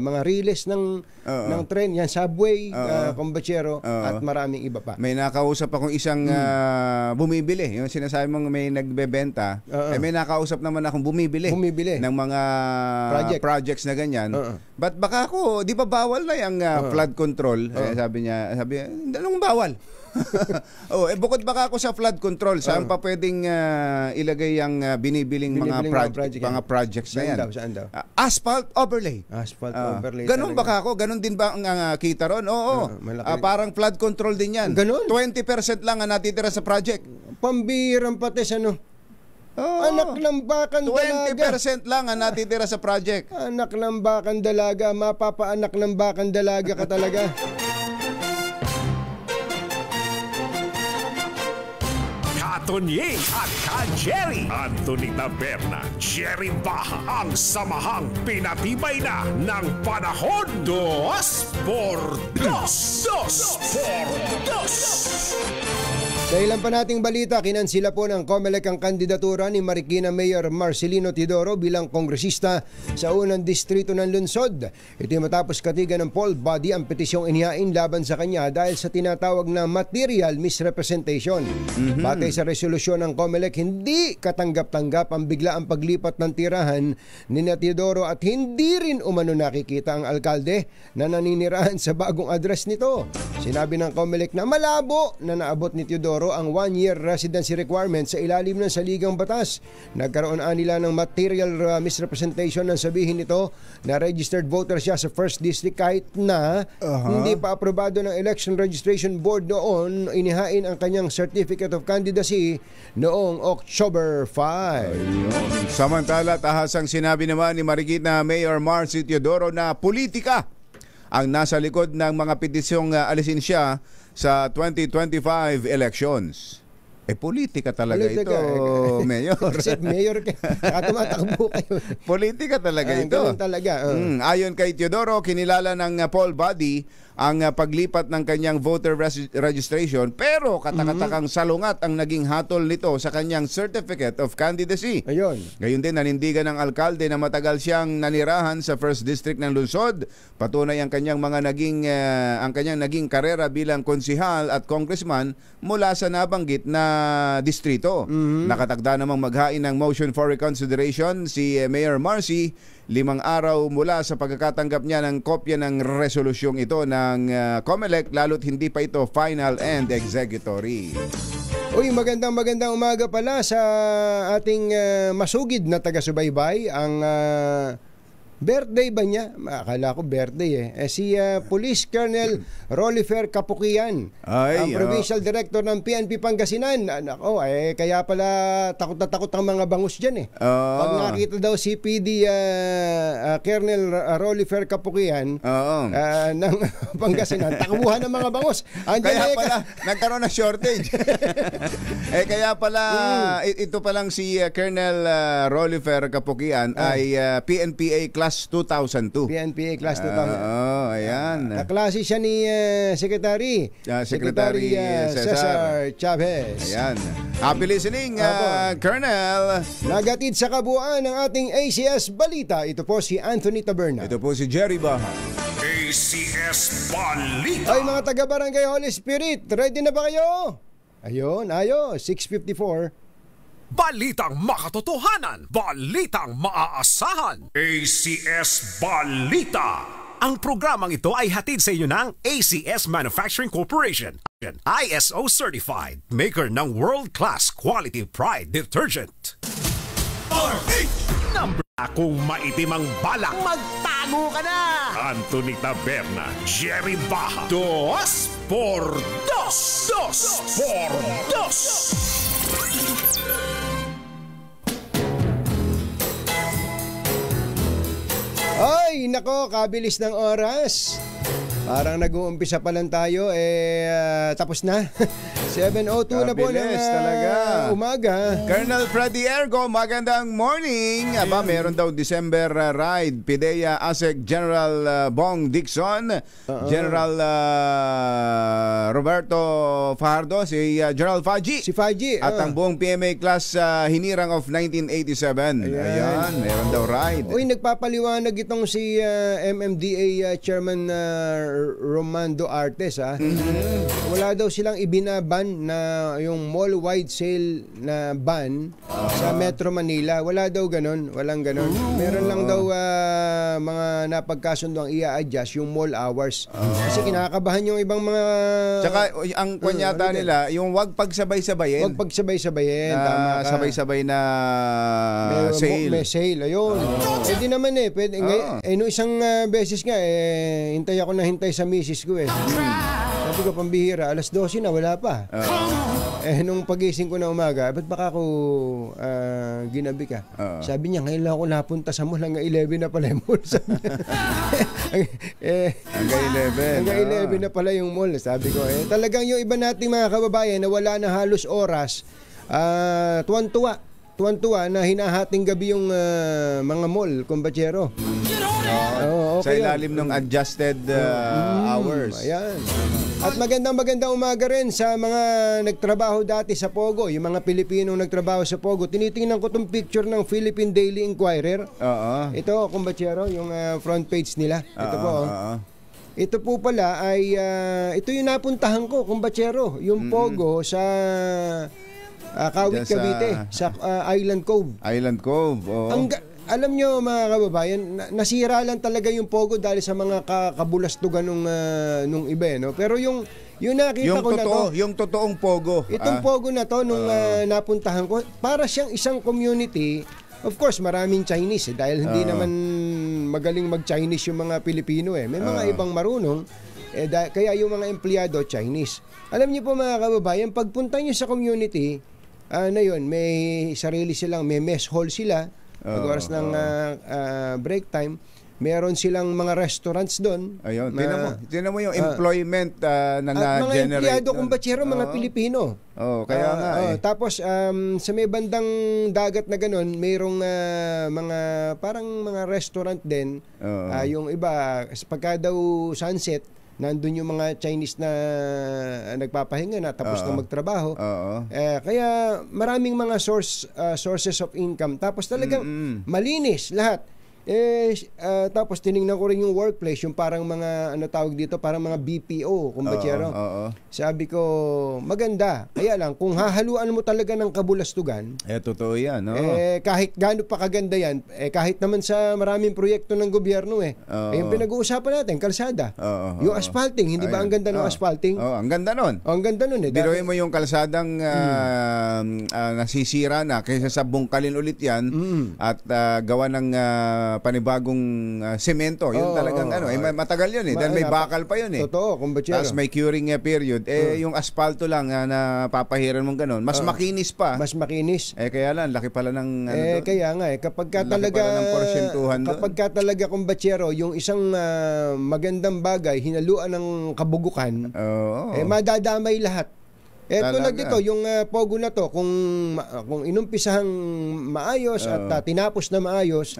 mga riles ng tren, yan, subway, kumbatsero, at maraming iba pa. May nakausap akong isang bumibili, yung sinasabi mong may nagbebenta, may nakausap naman akong bumibili ng mga projects na ganyan. But baka ako, di ba bawal na yung flood control? Sabi niya, anong bawal? Bukod baka ako sa flood control, saan pa pwedeng ilagay ang binibiling mga projects na yan? Saan daw? Asphalt overlay. Ganun baka ako? Ganun din ba ang kita ron? Parang flood control din yan. Ganun? 20% lang ang natitira sa project. Pambirang patis anak ng bakang dalaga. 20% lang ang natitira sa project. Anak ng bakang dalaga, mapapaanak ng bakang dalaga ka talaga. Tonying at Jerry Anthony Taberna, Jerry Baha, ang samahang pinatibay na ng panahon. Dos por dos. Sa ilan pa nating balita, kinansila po ng COMELEC ang kandidatura ni Marikina Mayor Marcelino Teodoro bilang kongresista sa unang distrito ng lungsod. Ito matapos katigan ng poll body ang petisyong inihain laban sa kanya dahil sa tinatawag na material misrepresentation. Batay sa resolusyon ng COMELEC, hindi katanggap-tanggap ang biglaang paglipat ng tirahan ni Teodoro at hindi rin umano nakikita ang alkalde na naninirahan sa bagong address nito. Sinabi ng COMELEC na malabo na naabot ni Teodoro Teodoro ang 1-year residency requirement sa ilalim ng saligang batas. Nagkaroon nila ng material misrepresentation nang sabihin nito na registered voter siya sa 1st District kahit na hindi pa aprobado ng Election Registration Board noon. Inihain ang kanyang Certificate of Candidacy noong October 5. Samantala, tahasang sinabi naman ni Marikina Mayor Marcy Teodoro na politika ang nasa likod ng mga petisyong alisin siya sa 2025 elections. Politika talaga ito, Mayor. Kasi Mayor ka, tumatakbo kayo. Politika talaga ito. Talaga. Ayon kay Teodoro, kinilala ng poll body ang paglipat ng kanyang voter registration, pero katakatakang salungat ang naging hatol nito sa kanyang Certificate of Candidacy. Ayun. Gayon din, nanindigan ng alkalde na matagal siyang nanirahan sa 1st District ng lungsod. Patunay ang kanyang naging karera bilang konsihal at congressman mula sa nabanggit na distrito. Nakatagda namang maghain ng motion for reconsideration si Mayor Marcy 5 araw mula sa pagkakatanggap niya ng kopya ng resolusyong ito ng COMELEC, lalo't hindi pa ito final and executory. Uy, magandang umaga pala sa ating masugid na taga-subaybay. Ang birthday ba niya? Akala ko birthday si Police Colonel Rolifer Capukian, ang Provincial Director ng PNP Pangasinan. Nako, kaya pala takot na takot ang mga bangus dyan Pag nakita daw si PD Colonel Rolifer Capukian ng Pangasinan, takbuhan ng mga bangus. Kaya pala nagkaroon ng shortage. Kaya pala ito pa lang si Colonel Rolifer Capukian ay PNPA Class 2002. PNPA Class 2000. Ayan. Kaklase siya ni Secretary Cesar Chavez. Ayan. Happy listening, Colonel. Nagatid sa kabuuan ng ating ACS Balita. Ito po si Anthony Taberna. Ito po si Jerry Baha. ACS Balita. Ay, mga taga-barangay Holy Spirit, ready na ba kayo? Ayun, 6:54. Balitang makatotohanan, balitang maaasahan. ACS Balita. Ang programang ito ay hatid sa iyo ng ACS Manufacturing Corporation, ISO certified, maker ng world-class quality pride detergent. Number kung maitim ang balak, magtago ka na! Anthony Taberna, Jerry Baha, 2x2. Ay, nako, kabilis ng oras. Parang nag-uumpisa pa lang tayo, tapos na. 7:02 na po ng umaga. Colonel Freddy Ergo, magandang morning. Meron daw December ride. PIDEA ASEC General Bong Dixon, General Roberto Fajardo, si General Faji. Si Faji. At ang buong PMA class hinirang of 1987. Ayan, meron daw ride. Uy, nagpapaliwanag itong si MMDA Chairman Romando Artes. Wala daw silang ibinaban na yung mall-wide sale na ban sa Metro Manila. Wala daw ganun. Walang ganun. Meron lang daw mga napagkasundo ang i-adjust yung mall hours. Kasi kinakabahan yung ibang mga... Tsaka ang kunyata nila, yung wag pagsabay-sabayin. Wag pagsabay-sabayin. Tama ka. Sabay-sabay na sale. May sale. Ayun. Pwede naman pwede. Nung isang beses nga, hintay ako na hintay sa misis ko Sabi ko, pambihira, alas 12 na, wala pa. Nung pagising ko na umaga, ba't baka ako ginabi ka? Sabi niya, ngayon lang ako napunta sa mall, hanggang 11 na pala yung mall. Hanggang 11 na pala yung mall. Sabi ko, talagang yung iba nating mga kababayan na wala na halos oras, tuwan-tuwa na hinahating gabi yung mga mall, kumbatsero. Sa ilalim ng adjusted hours. Ayan. At magandang umaga rin sa mga nagtrabaho dati sa Pogo, yung mga Pilipinong nagtrabaho sa Pogo. Tinitingnan ko tong picture ng Philippine Daily Inquirer. Ito, kumbatsero, yung front page nila. Ito po. Ito po pala ay ito yung napuntahan ko, kumbatsero, yung Pogo sa Kawit, Cavite, sa Island Cove. Island Cove, alam nyo mga kababayan, nasira lang talaga yung Pogo dahil sa mga kabulastugan nung iba. No? Pero yung Yung nakita ko na to. Yung totoong Pogo. Itong Pogo na to, nung napuntahan ko, para siyang isang community. Of course, maraming Chinese dahil hindi naman magaling mag-Chinese yung mga Pilipino May mga ibang marunong. Kaya yung mga empleyado, Chinese. Alam niyo po mga kababayan, pagpunta niyo sa community, na yun, may sarili silang, may mess hall sila, pag oras ng break time, meron silang mga restaurants doon. Ayun, tinan mo yung employment na na-generate. Mga empleyado kumbatsero, mga Pilipino. Kaya nga Tapos, sa may bandang dagat na ganun, mayroong mga, parang mga restaurant din. Yung iba, pagka daw sunset, nandun yung mga Chinese na nagpapahinga na tapos na magtrabaho. Kaya maraming mga sources of income. Tapos talagang malinis lahat. Tapos tiningnan ko rin yung workplace, yung parang mga tawag dito, parang mga BPO, kumbatsero. Sabi ko, maganda. Kaya lang, kung hahaluan mo talaga ng kabulastugan, totoo yan, no? Kahit gaano pa kaganda yan, kahit naman sa maraming proyekto ng gobyerno yung pinag-uusapan natin, kalsada. Yung asphalting, hindi ba ang ganda ng asphalting? Ang ganda nun. Ang ganda nun Biruin mo yung kalsadang nasisira na, kaysa sa bungkalin ulit yan at gawa ng panibagong semento. Yun talagang matagal yun Dahil may bakal pa yun Totoo, kumbatsero. Tapos may curing period. Yung asfalto lang na papahiran mong ganun. Mas makinis pa. Mas makinis. Kaya lang, laki pala ng kaya nga kapag ka talaga talaga kumbatsero, yung isang magandang bagay hinaluan ng kabugukan, madadamay lahat. Tulad dito, yung Pogo na to, kung inumpisahang maayos at tinapos na maayos,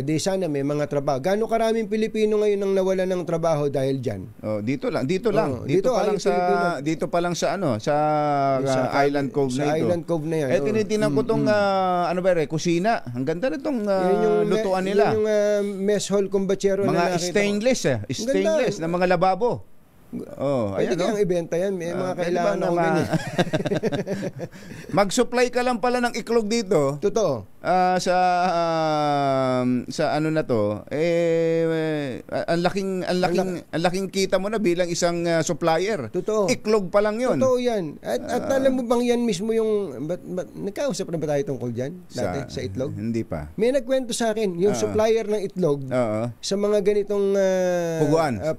di sana may mga trabaho. Gaano karaming Pilipino ngayon ang nawala ng trabaho dahil dyan? Dito pa lang sa Island Cove na ito. Island Cove na yan. Tinitinan ko tong kusina. Ang ganda na tong lutuan nila. Yung mess hall kumbatsero mga stainless na mga lababo. Pwede kayang ibenta yan. May mga kailangan ako ganyan. Mag-supply ka lang pala ng iklog dito. Totoo. Sa ano na to, ang laking kita mo na bilang isang supplier. Totoo. Iklog pa lang yun. Totoo yan. At alam mo bang yan mismo yung, nagkausap na ba tayo tungkol dyan? Dati, sa itlog? Hindi pa. May nagkwento sa akin, yung supplier ng itlog sa mga ganitong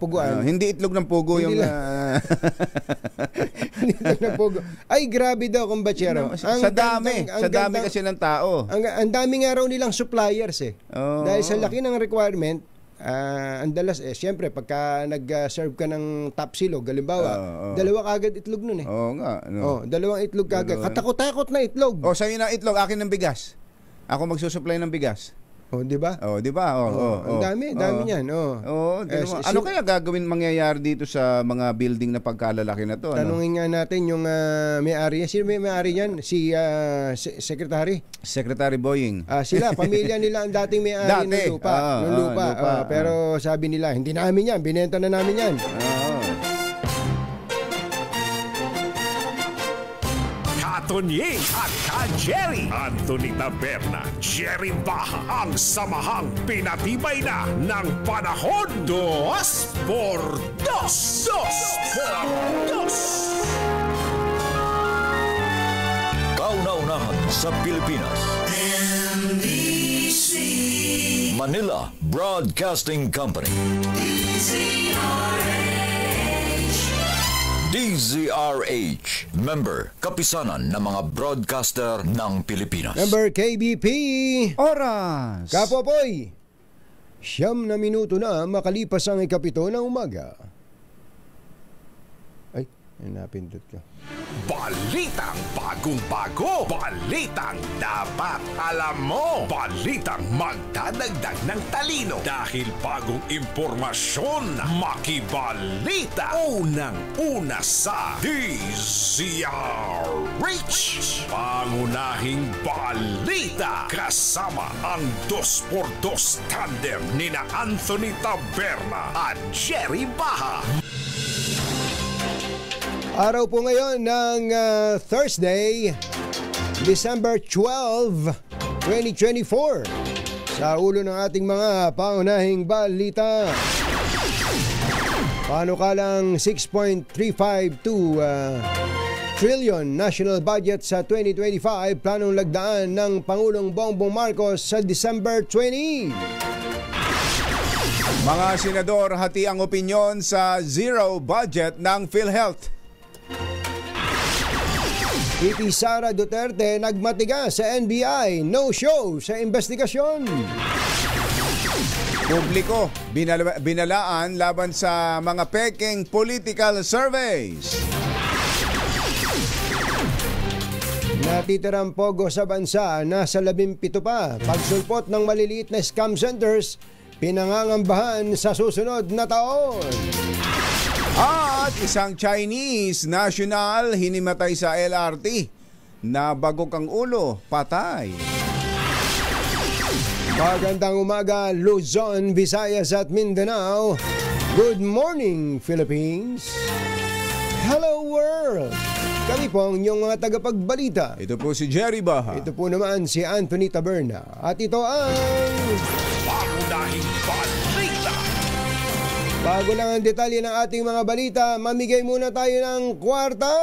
puguan. Hindi itlog ng pugo yung ay grabe daw kumbatsero. Sa dami kasi ng tao. Ang dami nga raw nilang suppliers dahil sa laki ng requirement. Ang dalas siyempre pagka nag-serve ka ng tapsilog, halimbawa, dalawa kagad itlog nun dalawang itlog kagad. Katakot-takot na itlog. Sa'yo na itlog, akin ng bigas. Ako magsusupply ng bigas. Di ba? Di ba? Ang dami niyan. Ano kaya gagawin mangyayari dito sa mga building na pagkalalaki na to? Tanungin nga natin yung may-ari. Sino may-ari niyan? Si Secretary Boying. Sila, pamilya nila ang dating may-ari ng lupa. Pero sabi nila, hindi namin yan. Binenta na namin yan. Tonying at Ka-Jerry, Anthony Taberna, Jerry Baha, ang samahang pinatibay na ng panahon. 2x2. Kauna-unahan sa Pilipinas. NBC Manila Broadcasting Company. DZRH, member, kapisanan ng mga broadcaster ng Pilipinas. Member KBP. Oras. Kapopoy. 9 na minuto na makalipas ang 7 ng umaga. Ay, napindot ka. Balitang bagong-bago. Balitang dapat alam mo. Balitang magdadagdag ng talino. Dahil bagong impormasyon, makibalita. Unang-una sa DZRH. Pangunahing balita. Kasama ang 2x2 tandem nina Anthony Taberna at Jerry Baha. Araw po ngayon ng Thursday, December 12, 2024. Sa ulo ng ating mga pangunahing balita. Panukalang 6.352 trillion national budget sa 2025 planong lagdaan ng Pangulong Bongbong Marcos sa December 20. Mga senador hati ang opinyon sa zero budget ng PhilHealth. Titi Sara Duterte nagmatiga sa NBI, no show sa investigasyon. Publiko, binalaan laban sa mga peking political surveys. Natitirang pogo sa bansa, nasa 17 pa. Pagsulpot ng maliliit na scam centers, pinangangambahan sa susunod na taon. At isang Chinese national hinimatay sa LRT. Nabagok ang ulo, patay. Magandang umaga, Luzon, Visayas at Mindanao. Good morning, Philippines. Hello, world. Kami po ang inyong mga tagapagbalita. Ito po si Jerry Baha. Ito po naman si Anthony Taberna. At ito ang... Pangunahing balita. Bago lang ang detalye ng ating mga balita, mamigay muna tayo ng kwarta.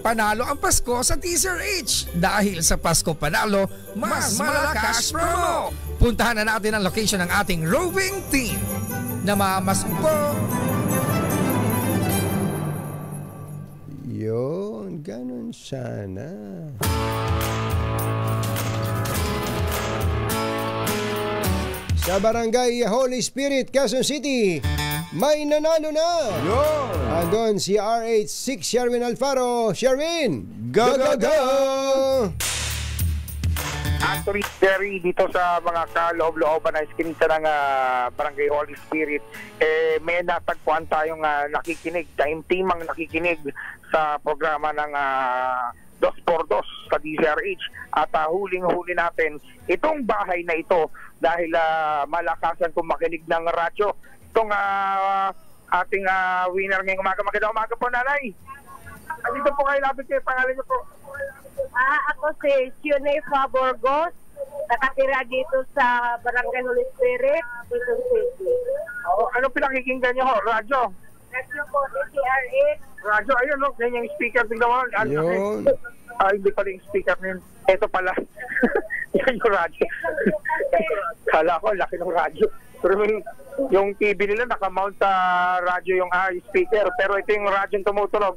Panalo ang Pasko sa TZRH. Dahil sa Pasko Panalo, mas malakas promo. Puntahan na natin ang location ng ating roving team. Namamasko. Yun, ganun sana. Sa Barangay Holy Spirit, Quezon City, may nanalo na. Yo! Andun si RH6 Sherwin Alfaro. Sherwin! Go, go, go! Actually, Jerry, dito sa mga kaloob-looban na iskinita ng Barangay Holy Spirit, may natagpuan tayong nakikinig, taimtimang nakikinig sa programa ng 2x2 sa DZRH. At huling-huli natin itong bahay na ito dahil malakasan kung makinig ng radyo. Itong ating winner ngayong umaga. Magandang umaga po, nanay. Dito po kayo, lapit kayo, pangalan niyo po. Ako si Sione Faborgos, nakatira dito sa Barangay Holy Spirit, Quezon City. Ano pinakikinggan niyo ho? Radyo? Radyo po, DZRH. Radyo, ayun no, ganyan yung speaker. Tingnan mo. Yun. Hindi pala yung speaker niyo. Ito pala. Yan yung radyo. Kala ko, laki ng radyo. Pero yung TV nila nakamount sa radyo yung speaker, pero ito yung radyo tumutunog.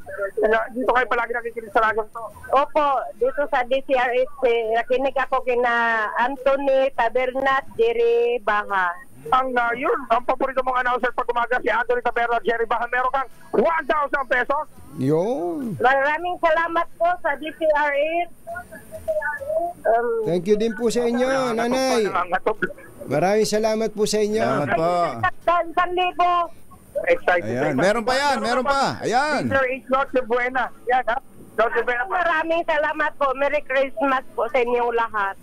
Dito kayo palagi nakikinig sa radyo to? Opo, dito sa DZRH, nakinig ako kina Anthony Taberna, Jerry Baha. Yun, ang paborito mong announcer pag umaga, si Anthony Taberna, Jerry Baha. Meron kang 1,000 pesos. Yun. Maraming salamat po sa DZRH. Thank you din po sa inyo, nanay. Maraming salamat po sa inyo. Salamat po. 1,000. Excited. Ayan, meron pa yan, meron pa. Ayan. Noche Buena. Yan, ha? Noche Buena. Maraming salamat po. Merry Christmas po sa inyong lahat.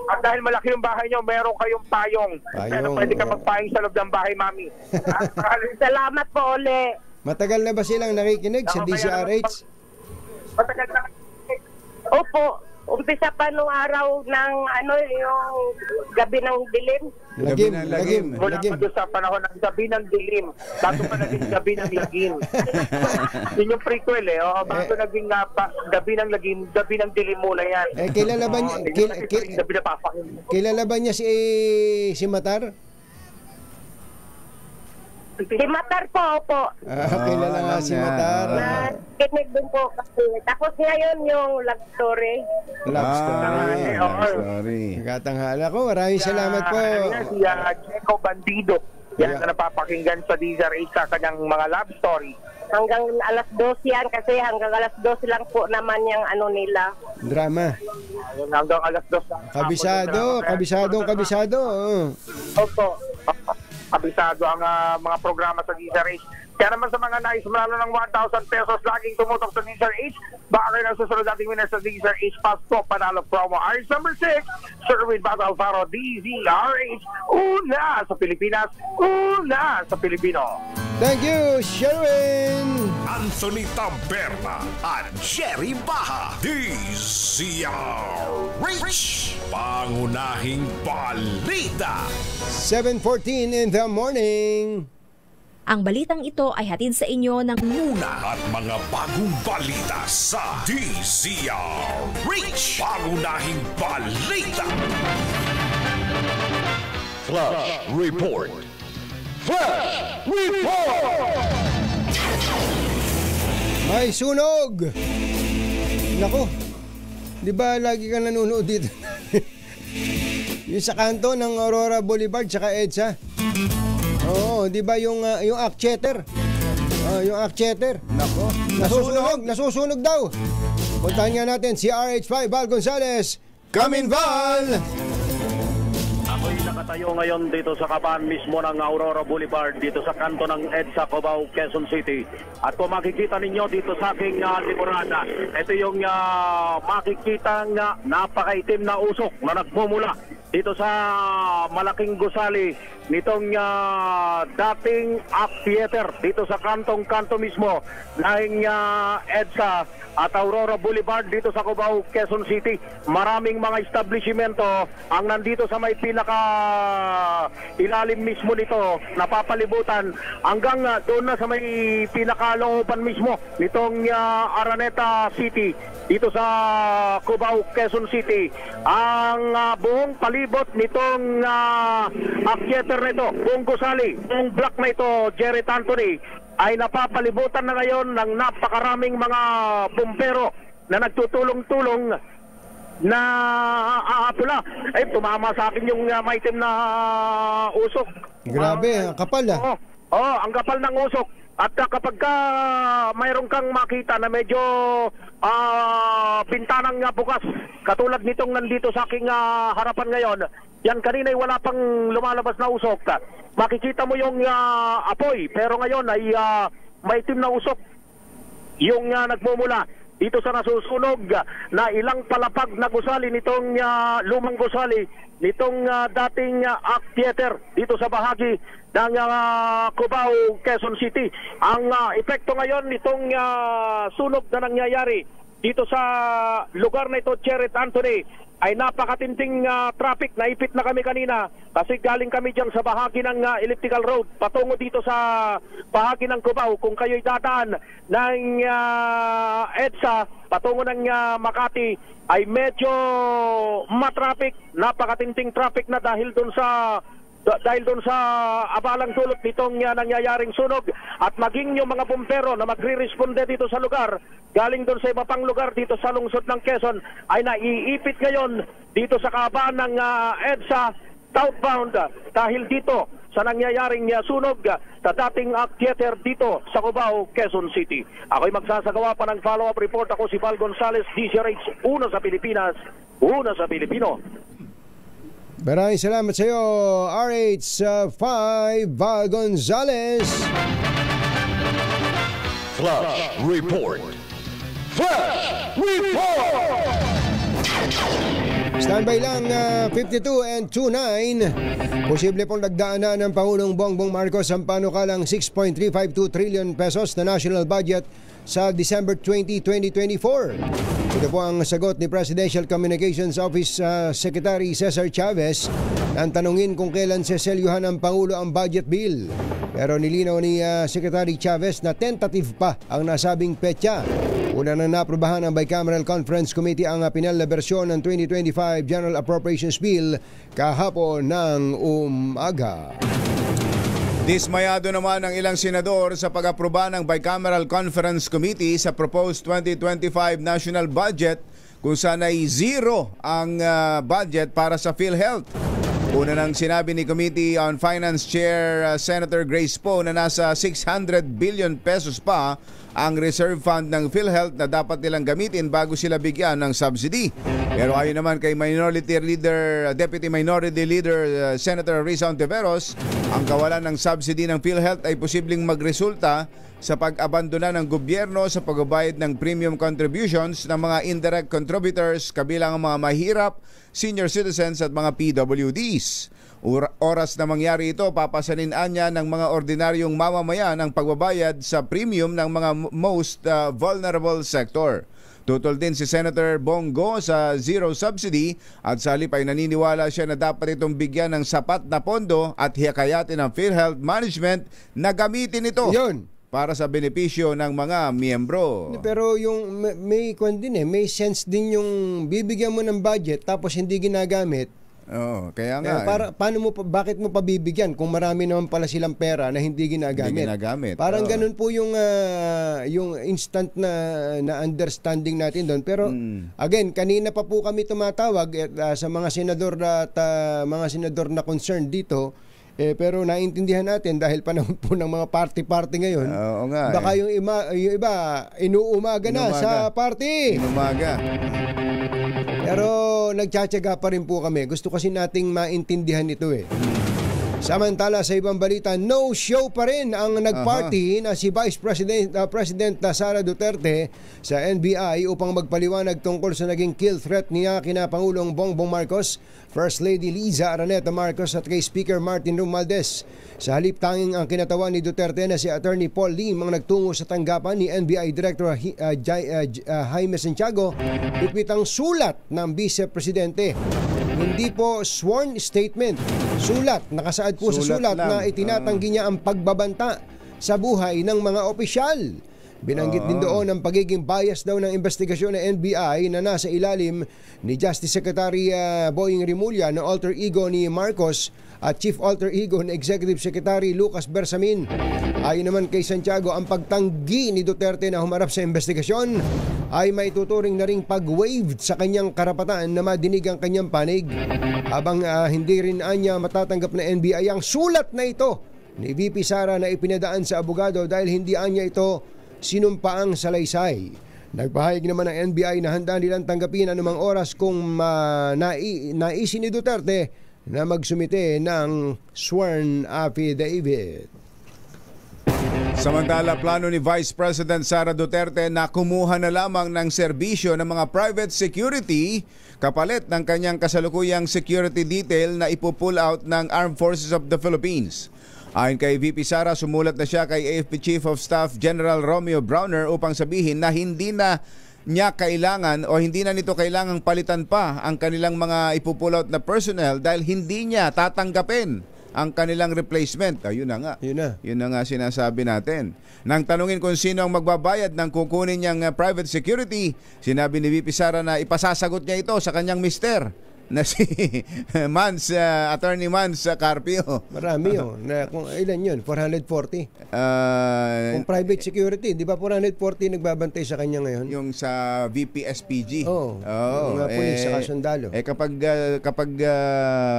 At dahil malaki yung bahay nyo, meron kayong payong. Pero pwede ka magpayong sa loob ng bahay, mami. Salamat po, uli. Matagal na ba silang nakikinig sa DZRH? Matagal na. Opo. Umpisa pa nung araw ng yung gabi ng dilim. Lagim. Mula pa doon sa panahon ng gabi ng dilim. Bago pa naging gabi ng lagim. Yun yung prequel bago naging gabi ng lagim, gabi ng dilim muna yan. Kilala ba niya, kilala ba niya si Matar? Si Matar po. Kilala nga si Matar. Nakinig din po kasi. Tapos ngayon yung love story. Love story. Nagkatanghala ko. Maraming salamat po. Si Checo Bandido. Yan na napapakinggan sa DZRH sa kanyang mga love story. Hanggang alas 12 yan kasi hanggang alas 12 lang po naman yung nila. Drama. Hanggang alas 12. Kabisado. Opo. Kabisado ang mga programa sa DZRH. Kaya naman sa mga nais manalo ng 1,000 pesos, laging tumutok sa DZRH. Baka kayo nang susunod nating winner sa DZRH Pasko Panalo Promo. Ayos number 6, Sherwin Baha Alfaro, DZRH. Una sa Pilipinas, una sa Pilipino. Thank you, Sherwin! Anthony Taberna at Jerry Baha. DZRH, pangunahing balita. 7:14 in the morning. Ang balitang ito ay hatid sa inyo ng Una at mga bagong balita sa DZRH, pangunahing balita. Flash Report. Flash Report! May sunog! Nako, di ba lagi ka nanonood dito? Yung sa kanto ng Aurora Boulevard tsaka EDSA. Oo, di ba yung Akcheter? Yung Akcheter. Nako, Nasusunog daw. Puntahan nga natin si RH5 Val Gonzales. Come in, Val! Ako'y nakatayo ngayon dito sa kaban mismo ng Aurora Boulevard, dito sa kanto ng EDSA, Cubao, Quezon City. At kung makikita ninyo dito sa aking likuran, ito yung makikitang napakaitim na usok na nagmumula dito sa malaking gusali nitong dating amphitheater dito sa kanto mismo ng EDSA at Aurora Boulevard dito sa Cubao, Quezon City. Maraming mga establishmento ang nandito sa may pinaka ilalim mismo nito, napapalibutan hanggang doon na sa may pinakalooban mismo nitong Araneta City dito sa Cubao, Quezon City. Ang buong palibot nitong amphitheater na ito, buong gusali, buong block na ito, Jerry Anthony, ay napapalibutan na ngayon ng napakaraming mga bumbero na nagtutulong-tulong na aapula. Ay, tumama sa akin yung maitim na usok. Grabe, ang kapal ang kapal ng usok. At kapag mayroon kang makita na medyo bintanang bukas, katulad nitong nandito sa aking harapan ngayon, yan kanina ay wala pang lumalabas na usok. Makikita mo yung apoy, pero ngayon ay maitim na usok yung nagmumula dito sa nasusunog na ilang palapag na gusali nitong lumang gusali nitong dating amphitheater dito sa bahagi ng Cubao, Quezon City. Ang epekto ngayon nitong sunog na nangyayari dito sa lugar na ito, Jerry Anthony, ay napakatinding traffic. Naipit na kami kanina kasi galing kami dyan sa bahagi ng elliptical road patungo dito sa bahagi ng Cubao. Kung kayo'y dadaan ng EDSA patungo ng Makati ay medyo matraffic, napakatinding traffic na dahil doon sa abalang dulot nitong nangyayaring sunog. At maging yung mga bumbero na magre-responde dito sa lugar galing doon sa iba pang lugar dito sa lungsod ng Quezon ay naiipit ngayon dito sa kahabaan ng EDSA southbound dahil dito sa nangyayaring sunog sa dating amphitheater dito sa Cubao, Quezon City. Ako'y magsasagawa pa ng follow-up report. Ako si Val Gonzales, DZRH, una sa Pilipinas, una sa Pilipino. Maraming salamat sa iyo, RH5 Val Gonzales. Flash Report. Flash Report! Standby lang, 52 and 29. Posible pong nagdaanan ng Pangulong Bongbong Marcos ang panukalang 6.352 trillion pesos na national budget sa December 20, 2024. Ito po ang sagot ni Presidential Communications Office Secretary Cesar Chavez nang tanungin kung kailan seselyuhan ng Pangulo ang budget bill. Pero nilinaw ni Secretary Chavez na tentative pa ang nasabing petsa. Una na naprobahan ng Bicameral Conference Committee ang pinal na bersyon ng 2025 General Appropriations Bill kahapon ng umaga. Dismayado naman ang ilang senador sa pag-aproba ng Bicameral Conference Committee sa proposed 2025 national budget kung saan ay zero ang budget para sa PhilHealth. Una nang sinabi ni Committee on Finance Chair Senator Grace Poe na nasa 600 billion pesos pa ang reserve fund ng PhilHealth na dapat nilang gamitin bago sila bigyan ng subsidy. Pero ayon naman kay Deputy Minority Leader Senator Risa Ontiveros, ang kawalan ng subsidy ng PhilHealth ay posibleng magresulta sa pag-abandona ng gobyerno sa pagbabayad ng premium contributions ng mga indirect contributors kabilang ang mga mahirap, senior citizens at mga PWDs. Oras na mangyari ito, papasanin niya ng mga ordinaryong mamamayan ang pagbabayad sa premium ng mga most vulnerable sector. Tutol din si Senator Bongo sa zero subsidy at sa halip ay naniniwala siya na dapat itong bigyan ng sapat na pondo at hikayatin ng PhilHealth Management na gamitin ito. Yun. Para sa benepisyo ng mga miyembro. Pero yung may may sense din yung bibigyan mo ng budget tapos hindi ginagamit. Oo, kaya nga. Bakit mo pabibigyan kung marami naman pala silang pera na hindi ginagamit? Hindi ginagamit. Parang ganun po yung instant na understanding natin doon. Pero again, kanina pa po kami tumatawag sa mga senador at mga senador na concerned dito. Pero naintindihan natin dahil panahon po ng mga party-party ngayon. Oo nga. Baka yung iba inuumaga na sa party. Inumaga. Pero nagtsatsaga pa rin po kami. Gusto kasi nating maintindihan ito eh. Samantala sa ibang balita, no show pa rin ang nagparty na si Vice President Sara Duterte sa NBI upang magpaliwanag tungkol sa naging kill threat niya kina Pangulong Bongbong Marcos, First Lady Liza Araneta Marcos at kay Speaker Martin Romualdez. Sa halip tanging ang kinatawan ni Duterte na si Attorney Paul Lim ang nagtungo sa tanggapan ni NBI Director Jaime Santiago ipit ang sulat ng Vice Presidente. Hindi po sworn statement. Sulat. Nakasaad po sa sulat na itinatanggi niya ang pagbabanta sa buhay ng mga opisyal. Binanggit din doon ang pagiging bias daw ng investigasyon ng NBI na nasa ilalim ni Justice Secretary Boying Rimulya na alter ego ni Marcos at Chief Alter Ego ni Executive Secretary Lucas Bersamin. Ayon naman kay Santiago, ang pagtanggi ni Duterte na humarap sa investigasyon ay may tuturing na ring pag-waived sa kanyang karapatan na madinig ang kanyang panig. Habang hindi rin anya matatanggap na NBI ang sulat na ito ni VP Sara na ipinadaan sa abogado dahil hindi anya ito sinumpaang salaysay. Nagpahayag naman ng NBI na handa nilang tanggapin anumang oras kung naisin ni Duterte na magsumite ng sworn affidavit. Samantala, plano ni Vice President Sara Duterte na kumuha na lamang ng serbisyo ng mga private security kapalit ng kanyang kasalukuyang security detail na ipo-pull out ng Armed Forces of the Philippines. Ayon kay VP Sara, sumulat na siya kay AFP Chief of Staff General Romeo Browner upang sabihin na hindi na niya kailangan o hindi na nito kailangang palitan pa ang kanilang mga ipo-pull out na personnel dahil hindi niya tatanggapin ang kanilang replacement. Ayun na nga. Yun na nga sinasabi natin. Nang tanungin kung sino ang magbabayad ng kukunin niyang private security, sinabi ni VP Sara na ipasasagot niya ito sa kanyang mister na si Attorney Mans Carpio. Marami yun. Kung ilan yun? 440? Kung private security, di ba 440 nagbabantay sa kanya ngayon? Yung sa VP-SPG. Mga pulis sa kasundalo. Kapag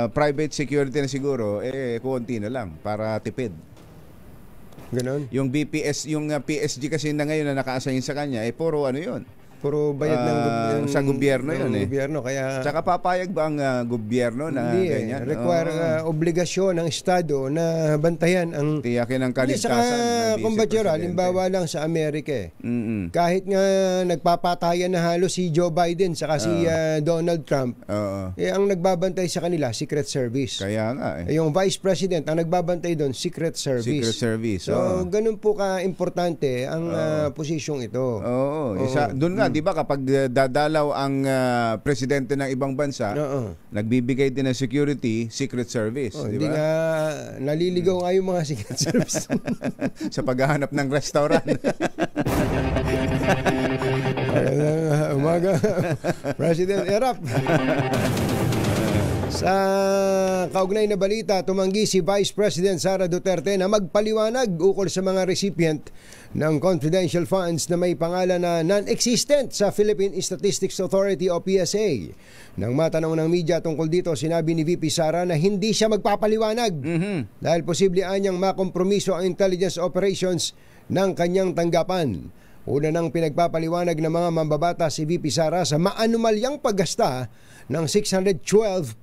private security na siguro, kukunti na lang para tipid. Ganon? Yung PSG kasi na ngayon na naka-assign sa kanya, puro ano yun? Puro bayad ng sa gobyerno yun gobyerno, kaya tsaka papayag ba ang gobyerno na hindi, ganyan? Require obligasyon ng Estado na bantayan ang tiyakin ang kaligtasan ng kumbatsura, halimbawa lang sa Amerika kahit nga nagpapatayan na halos si Joe Biden saka si Donald Trump, ang nagbabantay sa kanila Secret Service. Kaya nga yung Vice President ang nagbabantay doon Secret Service. So ganun po ka-importante ang posisyong ito. Doon nga, di ba kapag dadalaw ang presidente ng ibang bansa, nagbibigay din ng security, Secret Service. Di ba? Nga naliligaw nga yung mga Secret Service. Sa paghahanap ng restaurant. Umaga, President Erap. Sa kaugnay na balita, tumanggi si Vice President Sara Duterte na magpaliwanag ukol sa mga recipient ng confidential funds na may pangalan na non-existent sa Philippine Statistics Authority o PSA. Nang matanong ng media tungkol dito, sinabi ni VP Sara na hindi siya magpapaliwanag dahil posible anyang makompromiso ang intelligence operations ng kanyang tanggapan. Una nang pinagpapaliwanag ng mga mambabata si VP Sara sa maanumalyang paggasta ng 612.5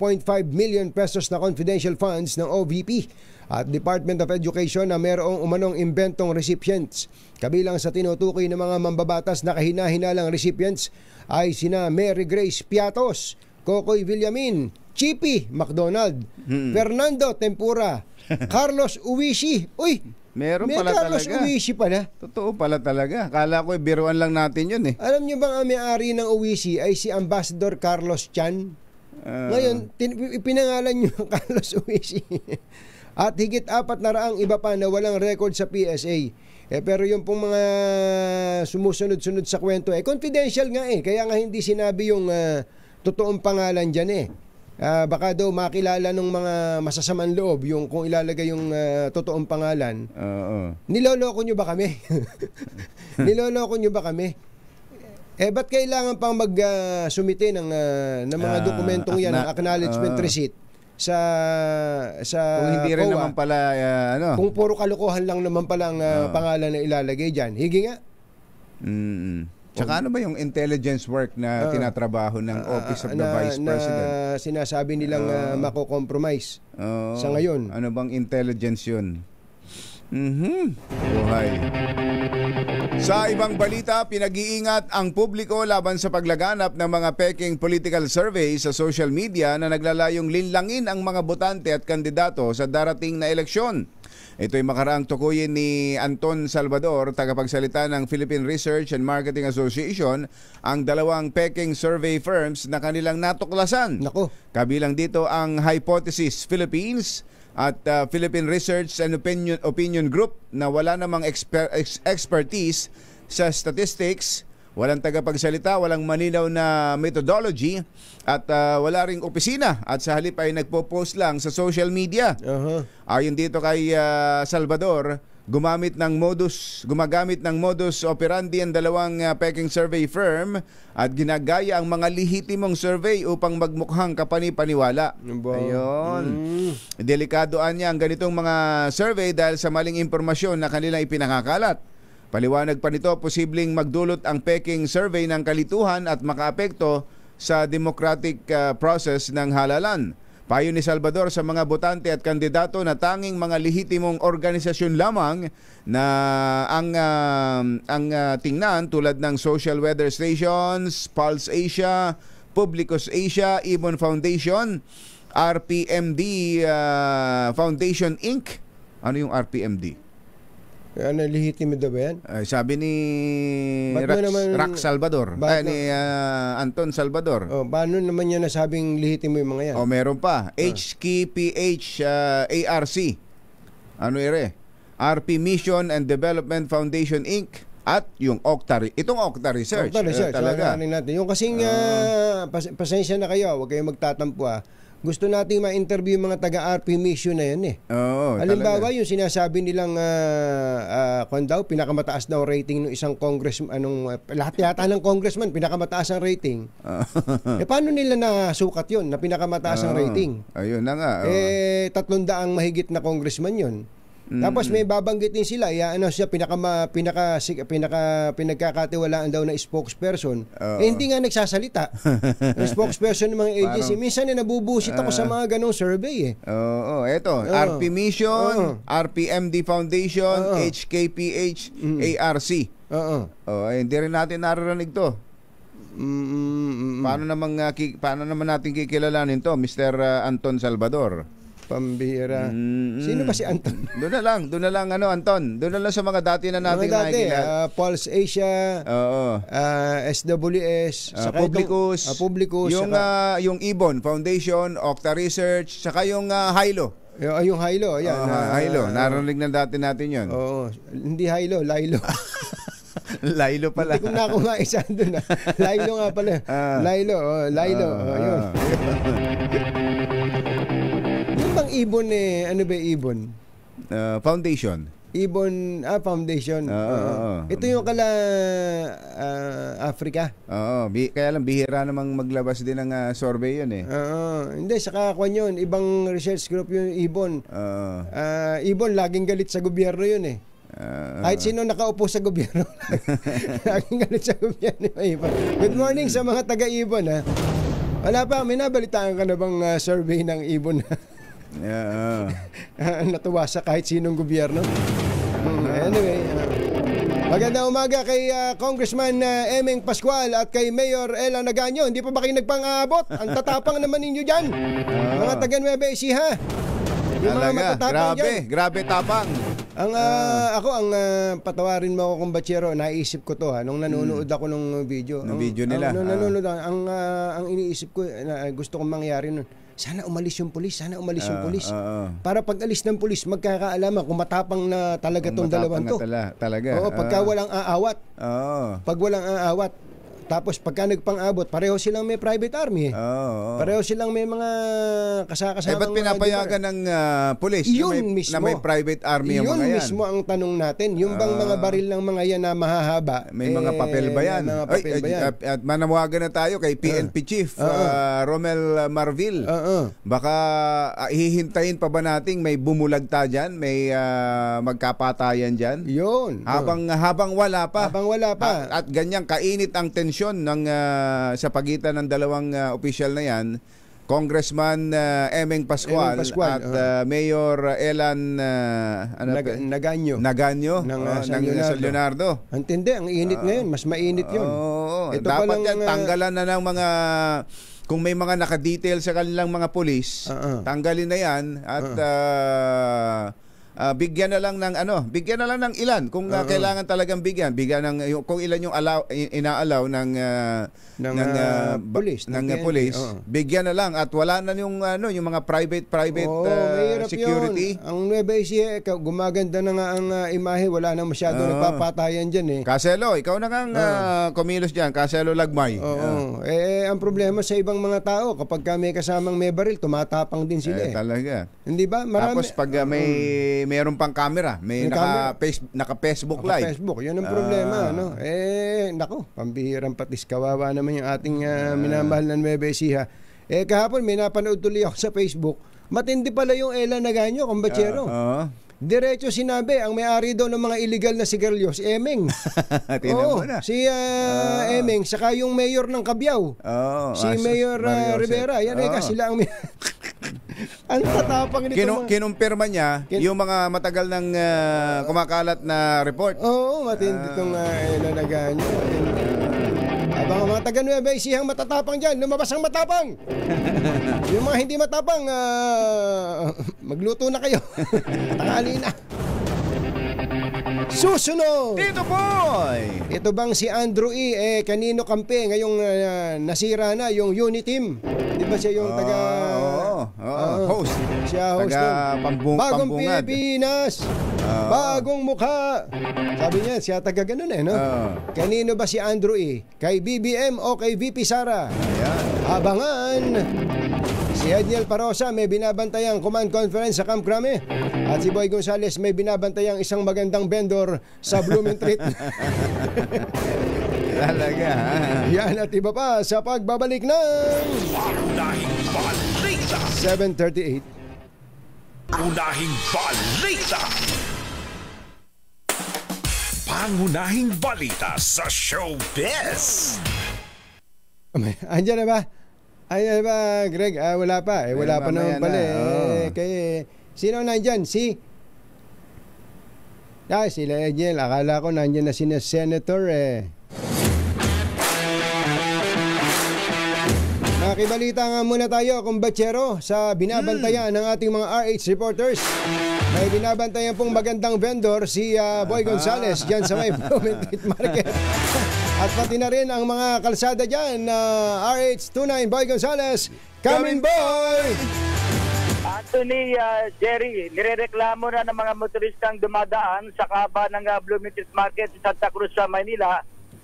million pesos na confidential funds ng OVP at Department of Education na mayroong umanong imbentong recipients. Kabilang sa tinutukoy ng mga mambabatas na kahina-hinalang recipients ay sina Mary Grace Piatos, Kokoy Villamin, Chippy McDonald, Fernando Tempura, Carlos Uwishi. Uy! Meron may pala Carlos talaga. Uwishi pala. Totoo pala talaga. Kala ko biruan lang natin yun eh. Alam niyo bang ang may-ari ng Uwishi ay si Ambassador Carlos Chan? Ngayon, pinangalan niyo Carlos Uwishi. At higit 400 iba pa na walang record sa PSA. Pero yung pong mga sumusunod-sunod sa kwento, confidential nga Kaya nga hindi sinabi yung totoong pangalan dyan baka daw makilala ng mga masasamang loob yung kung ilalagay yung totoong pangalan. Niloloko nyo ba kami? Niloloko nyo ba kami? Ba't kailangan pang mag-sumite ng mga dokumentong yan, ng acknowledgement receipt sa kung hindi rin COA, naman pala kung puro kalokohan lang naman pala ang pangalan na ilalagay dyan. Higi nga. Tsaka ano ba yung intelligence work na tinatrabaho ng Office of the Vice President? Na sinasabi nilang mako-compromise sa ngayon. Ano bang intelligence yun? Buhay. Sa ibang balita, pinag-iingat ang publiko laban sa paglaganap ng mga peking political survey sa social media na naglalayong linlangin ang mga botante at kandidato sa darating na eleksyon. Ito'y makaraang tukuyin ni Anton Salvador, tagapagsalita ng Philippine Research and Marketing Association, ang dalawang peking survey firms na kanilang natuklasan. Kabilang dito ang Hypothesis Philippines at Philippine Research and Opinion Group na wala namang expertise sa statistics, walang tagapagsalita, walang malinaw na methodology at wala ring opisina at sa halip ay nagpo-post lang sa social media. Ayon dito kay Salvador, gumagamit ng modus operandi ang dalawang peking survey firm at ginagaya ang mga lehitimong survey upang magmukhang kapani-paniwala. Ayun. Delikadoan niya ang ganitong mga survey dahil sa maling impormasyon na kanilang ipinangakalat. Paliwanag pa nito, posibleng magdulot ang peking survey ng kalituhan at makaapekto sa democratic process ng halalan. Payo ni Salvador sa mga botante at kandidato na tanging mga lehitimong organisasyon lamang na ang tingnan tulad ng Social Weather Stations, Pulse Asia, Publicus Asia, Ibon Foundation, RPMD Foundation Inc. Ano yung RPMD? Ano, lehitimo daw ba yan? Sabi ni Rax Salvador. Ni Anton Salvador. Paano naman niya nasabing lehitimo yung mga yan? Meron pa. HKPH ARC. Ano RP Mission and Development Foundation Inc. At yung Octa. Itong Octa Research. Octa Research. Talaga. Natin. Yung kasing pasensya na kayo. Huwag kayong magtatampo Gusto nating ma-interview yung mga taga-RP Mission na yan halimbawa, yung sinasabi nilang pinakamataas daw rating ng isang congressman, lahat yata ng congressman, pinakamataas ang rating. Paano nila nasukat yun na pinakamataas ang rating? Ayun na nga. 300 mahigit na congressman yun. Tapos may babanggitin sila, siya pinagkakatiwalaan daw na spokesperson. Hindi nga nagsasalita. Yung spokesperson ng mga agency. Minsan nabubusit ako sa mga ganong survey Eto, RP Mission, RPMD Foundation, HKPH, ARC. Hindi rin natin naririnig to. Paano naman natin kikilalanin to, Mr. Anton Salvador? Pambihira. Sino ba si Anton? Doon na lang Anton. Doon na lang sa mga dati na natin nakikilala. Pulse Asia, SWS, Publicus, yung Ibon Foundation, Octa Research, saka yung Hilo. Yung Hilo, ayan. Hilo, narinig na dati natin yun. Hindi Hilo, Lilo. Lilo pala. Hindi ko na kumaisa doon. Lilo nga pala. Lilo. Yun. Yung bang Ibon ano ba Ibon? Foundation. Ibon, Foundation. Ito yung Africa. Kaya lang bihira namang maglabas din ng survey yun Hindi, saka kwan yun. Ibang research group yung Ibon. Ibon, laging galit sa gobyerno yun Kahit sino nakaupo sa gobyerno. Laging galit sa gobyerno. Good morning sa mga taga-Ibon, ha. Wala pa, may nabalitaan ka na bang survey ng Ibon? Natuwa sa kahit sinong gobyerno. Anyway, magandang umaga kay Congressman Emeng Pascual at kay Mayor Ella Naganyo. Hindi pa ba kayo nagpang-aabot? Ang tatapang naman ninyo dyan. Mga taga-Nueva Ecija. Grabe tapang. Ako patawarin mo ako kung batsero, naisip ko to nung nanonood ako ng video. Video nila. Nanonood ang iniisip ko gusto kong mangyari nun. Sana umalis yung pulis, para pag alis ng pulis, magkakaalaman kung matapang na talaga tong dalawang to. Oo, pagka walang aawat. Pag walang aawat. Tapos pagka nagpang-abot, pareho silang may private army. Pareho silang may mga kasakasamang... ba't pinapayagan ng pulis na may private army yung mga yan? Yun mismo ang tanong natin. Yung bang mga baril ng mga yan na mahahaba? May mga papel ba yan? At manawagan na tayo kay PNP Chief Romel Marvil. Baka hihintayin pa ba nating may bumulagta dyan? May magkapatayan dyan? Yun. Habang wala pa. At ganyang kainit ang tensyon ng sa pagitan ng dalawang opisyal na yan, Congressman Emeng Pascual at Mayor Elan Naganyo ng San Leonardo. Antindi, ang init ngayon, mas mainit yun. Dapat yan, tanggalan na ng mga, kung may mga nakadetail sa kanilang mga pulis, tanggalin na yan at bigyan na lang ng ilan kung kailangan talagang bigyan ng kung ilan yung inaalaw ng police bigyan na lang at wala na yung yung mga private security. Yun. Ang Nueva Ecija gumaganda na nga ang imahe, wala na masyado nagpapatayan diyan Caselo, ikaw na ngang kumilos diyan, Caselo Lagmay. Ang problema sa ibang mga tao, kapag may kasamang may baril, tumatapang din sila talaga. Hindi ba? Tapos pag mayroon pang camera, naka-Facebook live. Naka-Facebook, yun ang problema. Nako, pambihirang patis, kawawa naman yung ating minamahal na Nueva Ecija. Kahapon may napanood tuloy ako sa Facebook, matindi pala yung Ella Naganyo, kumbatsero. Diretso sinabi, ang may-ari daw ng mga illegal na sigarilyo, si Emeng. Si Emeng, saka yung mayor ng Cabiao. Si Mayor Rivera. Yan sila ang ang tatapang nito. Kinumpirma niya yung mga matagal ng kumakalat na report. Matindi itong Ella Naganyo. Abang mga taga-Nueva Ecija matatapang dyan, lumabas ang matapang. Yung mga hindi matapang, magluto na kayo. Tanghali na. Susunod! Dito boy! Ito bang si Andrew E. Kanino kampe ngayong nasira na yung unit team? Di ba siya yung host? Siya host nun. Bagong Pilipinas! Bagong mukha! Sabi niya, siya taga ganun no? Kanino ba si Andrew E? Kay BBM o kay VP Sara? Abangan! Si Edniel Parosa may binabantayang command conference sa Camp Crame at si Boy Gonzales may binabantayang isang magandang vendor sa Blumentritt. Talaga. Yan at iba pa sa pagbabalik ng Unahing Balita 7:38. Unahing Balita. Pangunahing balita sa showbiz. Andiyan na ba? Ay ba, Greg? Wala pa. Wala pa naman pala. Sino nandyan? Sila Edniel. Akala ko nandyan na sina Senator Nakibalita nga muna tayo, kumbatsero, sa binabantayan ng ating mga RH reporters. May binabantayan pong magandang vendor si Boy Gonzales dyan sa may Blumentritt Market. At pati na rin ang mga kalsada dyan, RH29 Boy Gonzales, come in boy! Anthony, Jerry, nirereklamo na ng mga motoristang dumadaan sa kaba ng Blumentritt Market sa Santa Cruz sa Manila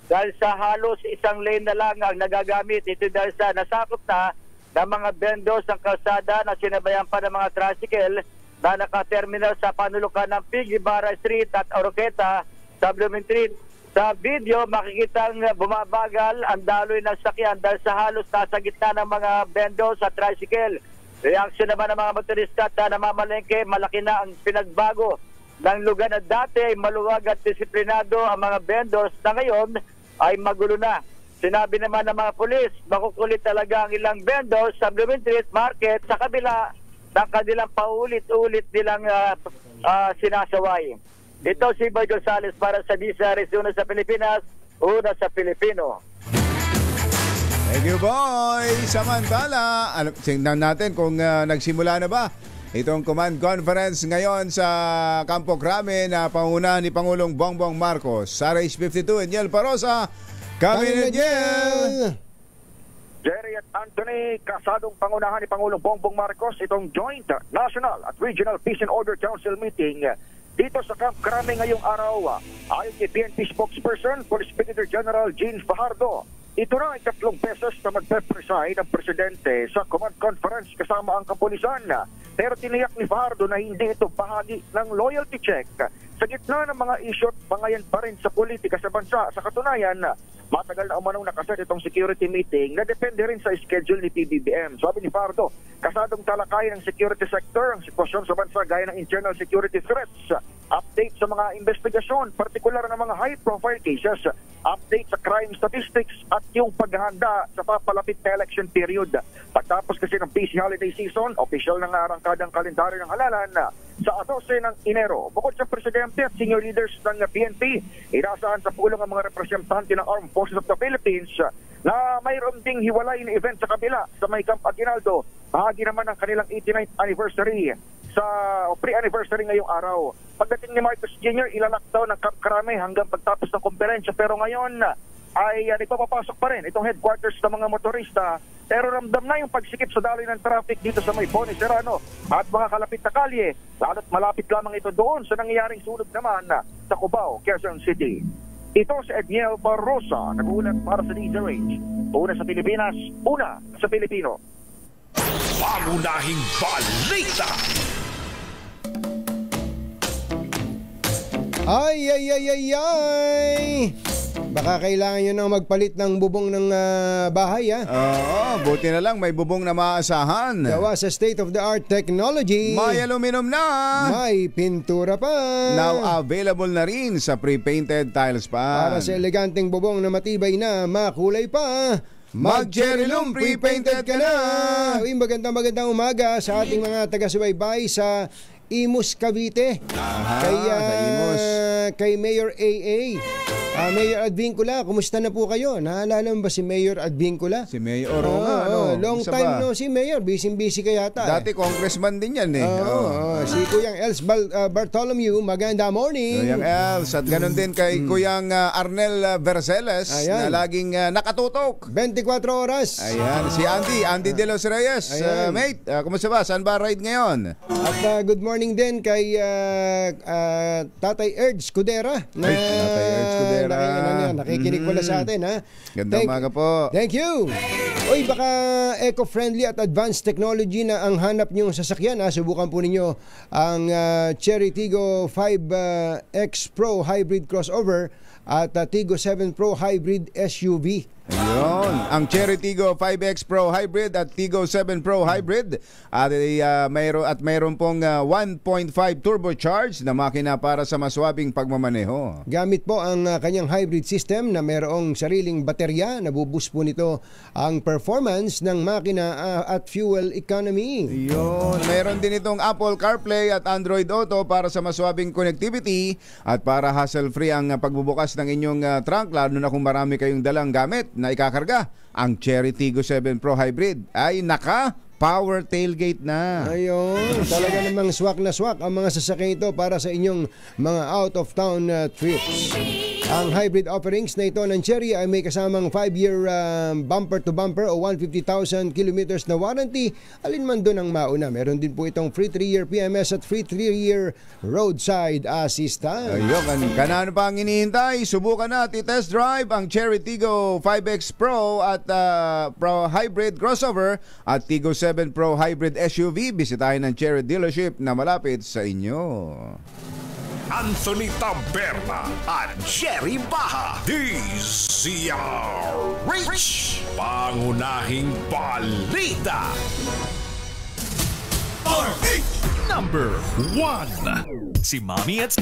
dahil sa halos isang lane na lang ang nagagamit. Ito dahil sa nasakop na ng mga vendors ng kalsada na sinabayan pa ng mga tricycle na naka-terminal sa panulukan ng Pigibara Street at Oroqueta sa Blumentritt. Sa video, makikitang bumabagal ang daloy ng sakyan dahil sa halos nasa gitna ng mga vendors sa tricycle. Reaksyon naman ng mga motorista at namamalengke, malaki na ang pinagbago ng lugar na dati ay maluwag at disiplinado ang mga vendors na ngayon ay magulo na. Sinabi naman ng mga pulis, makukulit talaga ang ilang vendors sa Blooming Street Market sa kabila ng kanilang paulit-ulit nilang sinasaway. Ito si Boy Gonzales para sa DZRH, una sa Pilipinas, una sa Pilipino. Thank you, boy. Samantala, tingnan natin kung nagsimula na ba itong command conference ngayon sa Campo Crame na pangunahan ni Pangulong Bongbong Marcos. RH52, Eniel Parosa, kami na Eniel. Jerry at Anthony, kasadong pangunahan ni Pangulong Bongbong Marcos itong Joint National at Regional Peace and Order Council meeting dito sa Camp Crame ngayong araw. Ayon kay PNP spokesperson, Police Brigadier General Jean Fajardo, ito na ay 3 beses na magpe-preside ang presidente sa command conference kasama ang kapulisan. Pero tiniyak ni Fajardo na hindi ito bahagi ng loyalty check. Sa gitna ng mga issue at bangayan pa rin sa politika sa bansa, sa katunayan, matagal na umanong nakaset itong security meeting na depende rin sa schedule ni PBBM. Sabi ni Fajardo, kasadong talakayin ng security sector ang sitwasyon sa bansa gaya ng internal security threats, update sa mga investigasyon, partikular ng mga high-profile cases, update sa crime statistics at yung paghahanda sa papalapit na election period. Pagtapos kasi ng busy holiday season, official na arangkadang kalendaryo ng halalan sa 12 ng Enero. Bukod sa presidente at senior leaders ng PNP, inasahan sa pulong ang mga representante ng Armed Forces of the Philippines na mayroon ding hiwalay na event sa kabila sa may Camp Aguinaldo. Bahagi naman ng kanilang 89th anniversary sa pre-anniversary ngayong araw. Pagdating ni Marcos Jr., ilalakdaw ng Camp Crame hanggang pagtapos ng komperensya. Pero ngayon ay nagpapapasok pa rin itong headquarters ng mga motorista. Pero ramdam na yung pagsikip sa daloy ng traffic dito sa may Boni Serrano at mga kalapit na kalye. Lalo't malapit lamang ito doon sa nangyayaring sunog naman sa Cubao, Quezon City. Ito si Edniel Barrosa, nag-uulat para sa DZRH. Una sa Pilipinas, una sa Pilipino. Pangunahing balita. Ay! Baka kailangan nyo nang magpalit ng bubong ng bahay, ha? Oo, buti na lang may bubong na maasahan. Gawa sa state-of-the-art technology. May aluminum na. May pintura pa. Now available na rin sa pre-painted tiles pa. Para sa eleganteng bubong na matibay na, makulay pa. Mag-Cherylum pre-painted ka na. Uy, magandang umaga sa ating mga taga-subaybay sa Imus, Cavite. Sa Imus. Kay Mayor AA. Mayor Advincula, kumusta na po kayo? Naalala mo ba si Mayor Advincula? Si Mayor long time no si Mayor. Busy ka yata. Dati congressman din yan eh. Si Kuyang Els Bartholomew, maganda morning. Kuyang Els. At ganun din kay Kuyang Arnel Verceles na laging nakatutok. 24 oras. Ayan. Si Andy De Los Reyes. Mate, kumusta ba? Saan ba ride ngayon? At good morning din kay Tatay Erd Scudera. Tatay Erd Scudera. Nakikinig pala sa atin, ha? Gandang umaga po. Thank you. Uy, baka eco-friendly at advanced technology na ang hanap niyong sasakyan, ha? Subukan po ninyo ang Chery Tiggo 5X Pro Hybrid Crossover at Tiggo 7 Pro Hybrid SUV. Ayun, ang Chery Tiggo 5X Pro Hybrid at Tiggo 7 Pro Hybrid at mayroon pong 1.5 turbocharged na makina para sa maswabing pagmamaneho. Gamit po ang kanyang hybrid system na mayroong sariling baterya. Nabuboost po nito ang performance ng makina at fuel economy. Ayun, mayroon din itong Apple CarPlay at Android Auto para sa maswabing connectivity at para hassle-free ang pagbubukas ng inyong trunk, lalo na kung marami kayong dalang gamit na ikakarga. Ang Chery Tiggo 7 Pro Hybrid ay power tailgate na. Ayun, talaga namang swak na swak ang mga sasakyan ito para sa inyong mga out-of-town trips. Ang hybrid offerings na ito ng Chery ay may kasamang 5-year bumper-to-bumper o 150,000 kilometers na warranty. Alin man doon ang mauna. Meron din po itong free 3-year PMS at free 3-year roadside assistance. Ayun, kanano pa ang inihintay? Subukan natin test drive ang Chery Tiggo 5X Pro at Pro Hybrid Crossover at Tiggo 7 Pro Hybrid SUV. Bisitahin ang Chery dealership na malapit sa inyo. Anthony Taberna at Jerry Baha, DZRH, pangunahing balita. RH Number 1. Si Mami at...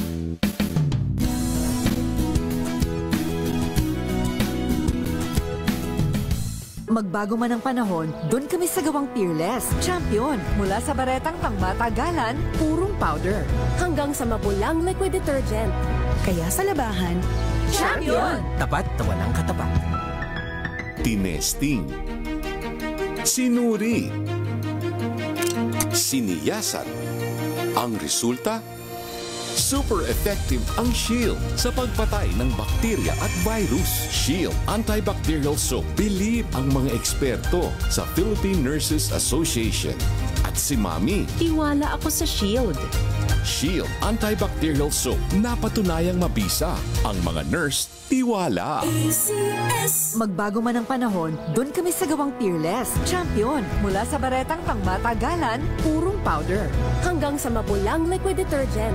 Magbago man ang panahon, doon kami sa gawang Peerless. Champion. Mula sa baretang pangmatagalan, purong powder. Hanggang sa mapulang liquid detergent. Kaya sa labahan, Champion! Tapat na walang katapat. Tinesting. Sinuri. Siniyasan. Ang resulta? Super effective ang Shield sa pagpatay ng bakterya at virus. Shield Antibacterial Soap. Believe ang mga eksperto sa Philippine Nurses Association. At si Mami. Tiwala ako sa Shield. Shield Antibacterial Soap. Napatunayang mabisa. Ang mga nurse, tiwala. ACS. Magbago man ang panahon, doon kami sa gawang Peerless. Champion. Mula sa baretang pangmatagalan, purong powder. Hanggang sa mapulang liquid detergent.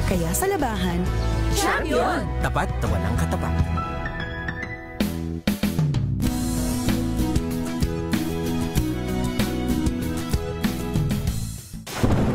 Kaya sa labahan, Champion! Tapat na walang katapat.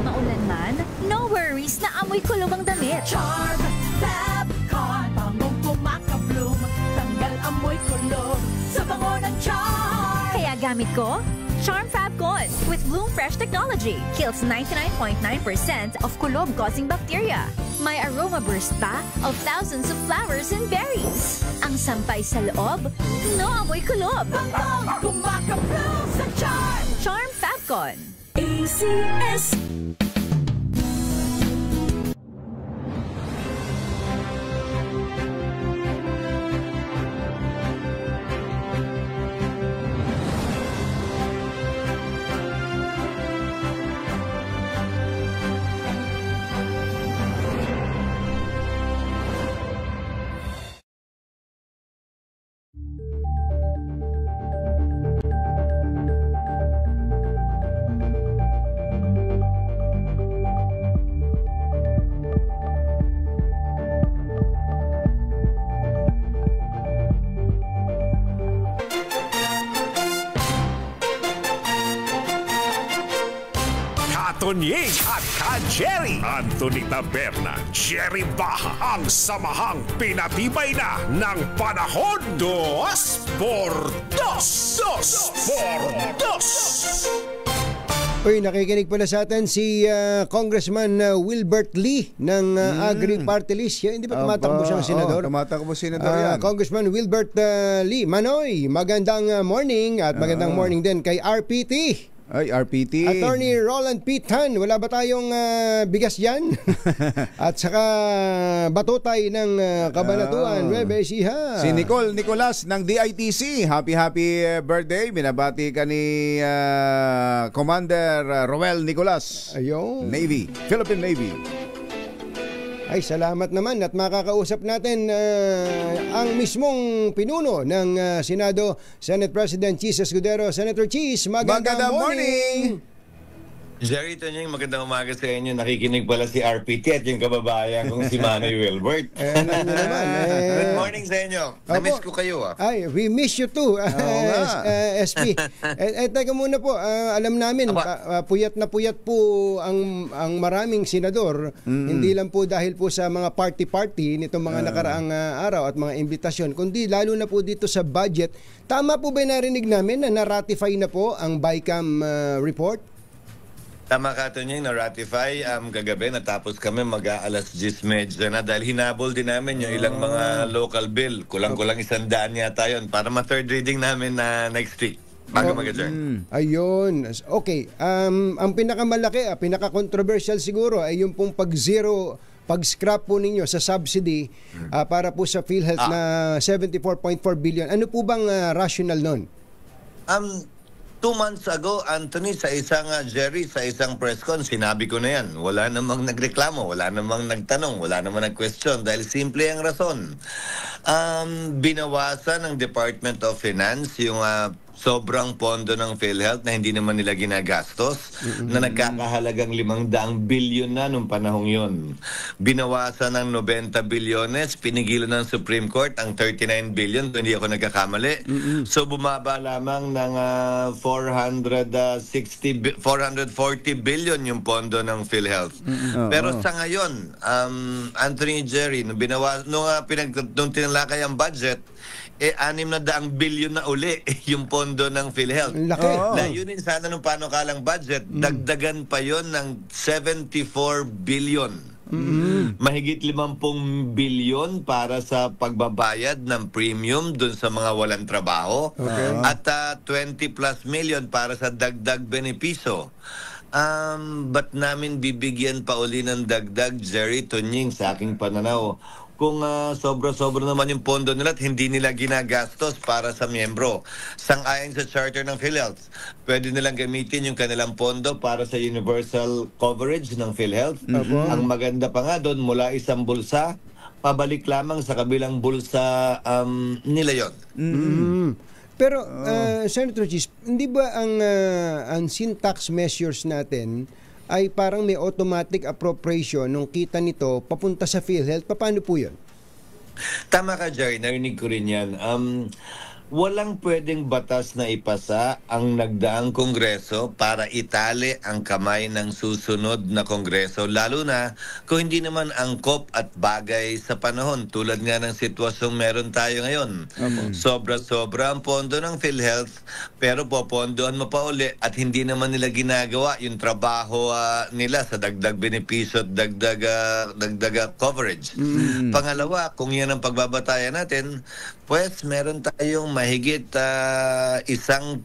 Maulan man, no worries na amoy kulong ang damit. Charm Fabcon, bangong kumakabloom, tanggal amoy kulong sa bango ng Charm. Kaya gamit ko, Charm Fabcon with Bloom Fresh technology. Kills 99.9% of kulob-causing bacteria. May aroma burst pa of thousands of flowers and berries. Ang sampay sa loob, no amoy kulob. Bangong kumakabloom sa Charm. Charm Fabcon. ACS. Tonying at Ka-Jerry. Anthony Taberna, Jerry Baha, ang samahang pinatibay na ng panahon. 2 por 2. 2 por 2. Uy, nakikinig pala sa atin si Congressman Wilbert Lee ng Agri Party List. Hindi ba tumatakbo siyang senador? Tumatakbo senador yan. Congressman Wilbert Lee. Manoy, magandang morning at magandang morning din kay RPT. Ay, RPT. Attorney Roland P. Tan, wala ba tayong bigas yan? At saka batutay ng Kabanatuan, Nueva Ecija. Si Nicole Nicolas ng DITC. Happy birthday. Binabati ka ni Commander Roel Nicolas. Ayun. Navy, Philippine Navy. Ay, salamat naman at makakausap natin ang mismong pinuno ng Senado, Senate President Chis Escudero. Senator Chis, magandang morning! Jerry, Tonying, magandang umaga sa inyo. Nakikinig pala si RPT at yung kababayan kong si Manny Wilbert. Good morning sa inyo. Na-miss ko kayo. Ay, we miss you too, SP. Teka muna po, alam namin, puyat na puyat po ang maraming senador. Hindi lang po dahil po sa mga party-party nitong mga nakaraang araw at mga imbitasyon, kundi lalo na po dito sa budget. Tama po ba narinig namin na na-ratify na po ang BICAM report? Tama ka, Tonying, na-ratify. Kagabi, natapos kami mag-aalas 10:30 na dahil hinabol din namin yung ilang mga local bill. Kulang-kulang 100 yata yun para ma-third reading namin na next week. Bago mag-adjourn. Ayun. Okay. Ang pinakamalaki, pinaka-controversial siguro ay yung pong pag-scrap po ninyo sa subsidy para po sa PhilHealth na 74.4 billion. Ano po bang rational nun? 2 months ago, Anthony, sa isang Jerry, sa isang press con, sinabi ko na yan. Wala namang nagreklamo, wala namang nagtanong, wala namang nag-question dahil simple ang rason. Binawasan ng Department of Finance yung sobrang pondo ng PhilHealth na hindi naman nila ginagastos, na nagkakahalagang 500 bilyon na nung panahong yun. Binawasan ng 90 bilyones, pinigilan ng Supreme Court ang 39 billion, kung hindi ako nagkakamali. So bumaba lamang ng 440 billion yung pondo ng PhilHealth. Pero sa ngayon, Anthony Jerry, nung tinalakay ang budget, 600 billion na uli yung pondo ng PhilHealth. Layunin sana nung panukalang budget, dagdagan pa yon ng 74 billion. Mahigit 50 bilyon para sa pagbabayad ng premium dun sa mga walang trabaho. At 20 plus million para sa dagdag benepisyo. Ba't namin bibigyan pa uli ng dagdag, Jerry Tonying, sa aking pananaw? Kung sobra-sobra naman yung pondo nila at hindi nila ginagastos para sa miyembro. Sang-ayon sa charter ng PhilHealth, pwede nilang gamitin yung kanilang pondo para sa universal coverage ng PhilHealth. Ang maganda pa nga doon, mula isang bulsa, pabalik lamang sa kabilang bulsa nila yon. Pero, Senator Chis, hindi ba ang sin tax measures natin ay parang may automatic appropriation nung kita nito papunta sa PhilHealth? Paano po yun? Tama ka, Jerry. Narinig ko rin yan. Walang pwedeng batas na ipasa ang nagdaang Kongreso para itali ang kamay ng susunod na Kongreso, lalo na kung hindi naman angkop at bagay sa panahon, tulad nga ng sitwasyong meron tayo ngayon. Sobra-sobra ang pondo ng PhilHealth, pero popondohan mo pa uli at hindi naman nila ginagawa yung trabaho nila sa dagdag benepisyo at dagdag coverage. Pangalawa, kung yan ang pagbabatayan natin, pues meron tayong mahigit 1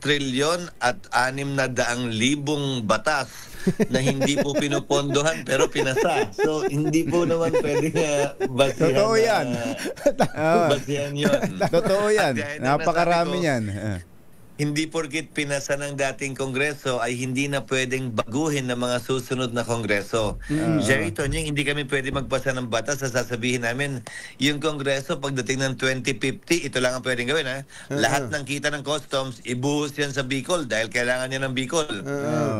trilyon at 600,000 batas na hindi po pinupondohan pero pinasa. So hindi po naman pwede basihan. Totoo yan. Basihan yun. Totoo yan. Napakarami yan. Hindi porkit pinasa ng dating Kongreso ay hindi na pwedeng baguhin ng mga susunod na Kongreso. Jerry Tonying, hindi kami pwede magpasa ng batas sa sasabihin namin, yung Kongreso pagdating ng 2050, ito lang ang pwedeng gawin. Lahat ng kita ng customs, ibuhos yan sa Bicol dahil kailangan niya ng Bicol.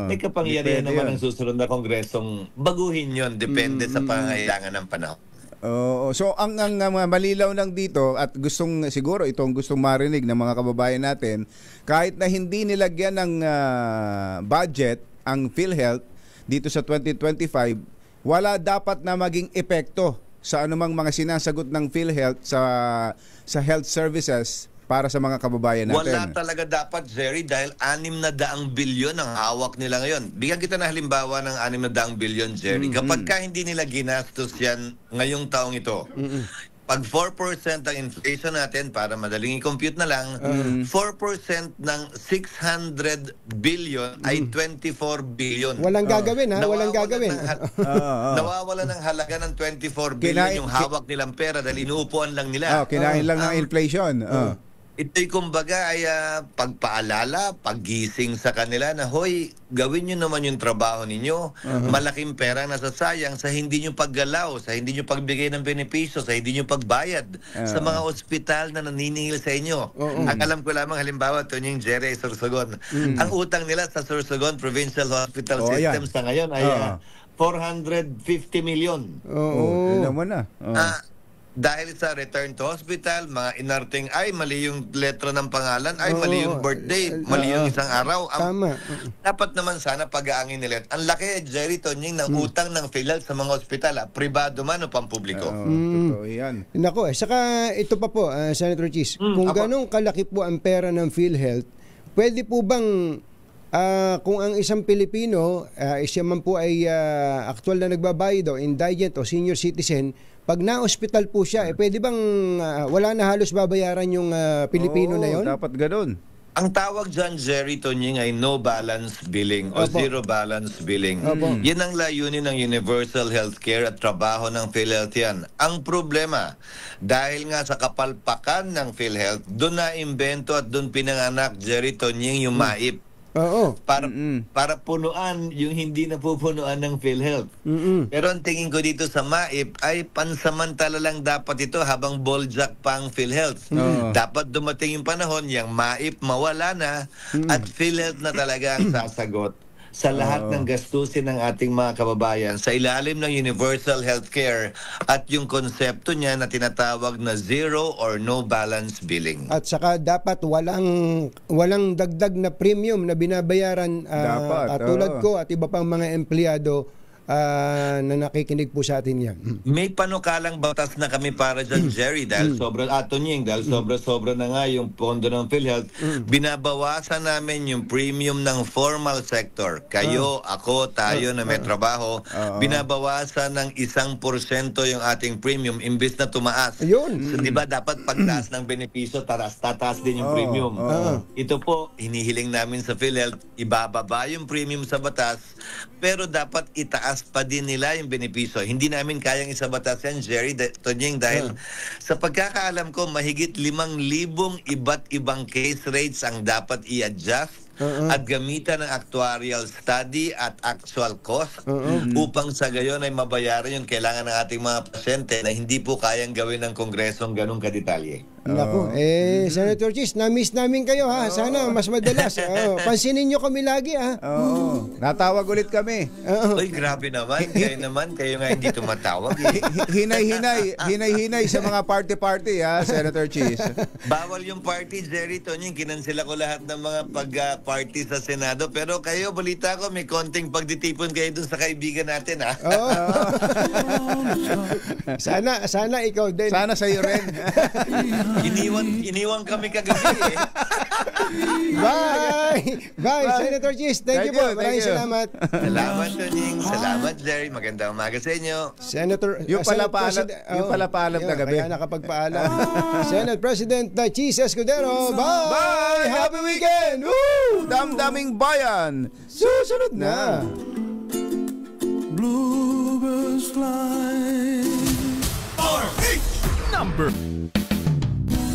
May kapangyarihan naman ang susunod na Kongresong baguhin yon, depende sa pangangailangan ng panahon. So ang malilaw lang dito at siguro itong gustong marinig ng mga kababayan natin, kahit na hindi nilagyan ng budget ang PhilHealth dito sa 2025, wala dapat na maging epekto sa anumang mga sinasagot ng PhilHealth sa health services para sa mga kababayan natin. Wala talaga dapat, Jerry, dahil 600 bilyon ang hawak nila ngayon. Bigyan kita na halimbawa ng 600 bilyon, Jerry. Kapag hindi nila ginastos yan ngayong taong ito, pag 4% ang inflation natin, para madaling i-compute na lang, 4% ng 600 billion ay 24 billion. Walang gagawin, ha? Walang gagawin. Nawawala ng halaga ng 24 billion yung hawak nilang pera dahil inuupuan lang nila. Kinain lang ng inflation. Ito'y kumbaga ay pagpaalala, paggising sa kanila na, hoy, gawin nyo naman yung trabaho ninyo. Malaking pera na nasasayang sa hindi nyo paggalaw, sa hindi nyo pagbigay ng benepisyo, sa hindi nyo pagbayad sa mga ospital na naniningil sa inyo. Ang alam ko lamang, halimbawa, Tonying, Jerry, Sorsogon. Ang utang nila sa Sorsogon Provincial Hospital System sa ngayon ay 450 million. Yun naman na. Dahil sa return to hospital, mga inarting, ay mali yung letra ng pangalan, ay mali yung birthday, mali yung isang araw. Dapat naman sana pag-aangin nila. Ang laki, Jerry Tonying, ng utang ng PhilHealth sa mga ospital, pribado man o pampubliko. Totoo yan. Nako, saka ito pa po, Senator Chis, kung ganong kalaki po ang pera ng PhilHealth, pwede po bang kung ang isang Pilipino, siya man po ay aktual na nagbabayad o indigent o senior citizen, pag na-hospital po siya, pwede bang wala na halos babayaran yung Pilipino na yon? Dapat ganoon. Ang tawag dyan, Jerry Tonying, ay no balance billing o zero balance billing. Yan ang layunin ng universal healthcare at trabaho ng PhilHealth yan. Ang problema, dahil nga sa kapalpakan ng PhilHealth, doon na imbento at doon pinanganak, Jerry Tonying, yung MAIP. Para punuan yung hindi napupunuan ng PhilHealth. Pero ang tingin ko dito sa MAIP ay pansamantala lang dapat ito habang boljak pa ang PhilHealth. Dapat dumating yung panahon, yung MAIP mawala na at PhilHealth na talaga ang sasagot sa lahat ng gastusin ng ating mga kababayan sa ilalim ng universal healthcare at yung konsepto niya na tinatawag na zero or no balance billing. At saka dapat walang dagdag na premium na binabayaran tulad ko at iba pang mga empleyado na nakikinig po sa atin yan. May panukalang batas na kami para dyan, Jerry, dahil sobra na nga yung pondo ng PhilHealth. Binabawasan namin yung premium ng formal sector. Kayo, ako, tayo na may trabaho, binabawasan ng 1% yung ating premium imbis na tumaas. So, di ba dapat pagtaas ng benepisyo, tataas din yung premium. Ito po, hinihiling namin sa PhilHealth, ibababa yung premium sa batas, pero dapat itaas pa din nila yung benepisyo. Hindi namin kayang isabatas yan, Jerry, Tonying, dahil sa pagkakaalam ko, mahigit 5,000 iba't ibang case rates ang dapat i-adjust at gamitan ng actuarial study at actual cost upang sa gayon ay mabayaran yung kailangan ng ating mga pasyente na hindi po kayang gawin ng Kongresong ganung kadetalye. Naku, Senator Chis, na-miss namin kayo ha. Sana mas madalas. Pansinin nyo kami lagi ha. Natawag ulit kami. Uy, grabe naman. Kayo nga hindi tumatawag. Hinay-hinay sa mga party-party ha, Senator Chis. Bawal yung party, Jerry, Tonying. Kinansela ko lahat ng mga pag-party sa Senado. Pero kayo, balita ko, may konting pagditipon kayo dun sa kaibigan natin ha. Sana ikaw din. Sana sa'yo rin. Iniwan kami kagabi eh. Bye, Senator Chis. Thank you po. Maraming salamat. Salamat, Tonying. Salamat, Jerry. Magandang umaga sa inyo. Senator, yung pala paalam na gabi. Kaya nakapagpaalam. Senate President Chis Escudero. Bye! Happy weekend! Woo! Damdaming bayan. Susunod na. Bluebirds fly. RH number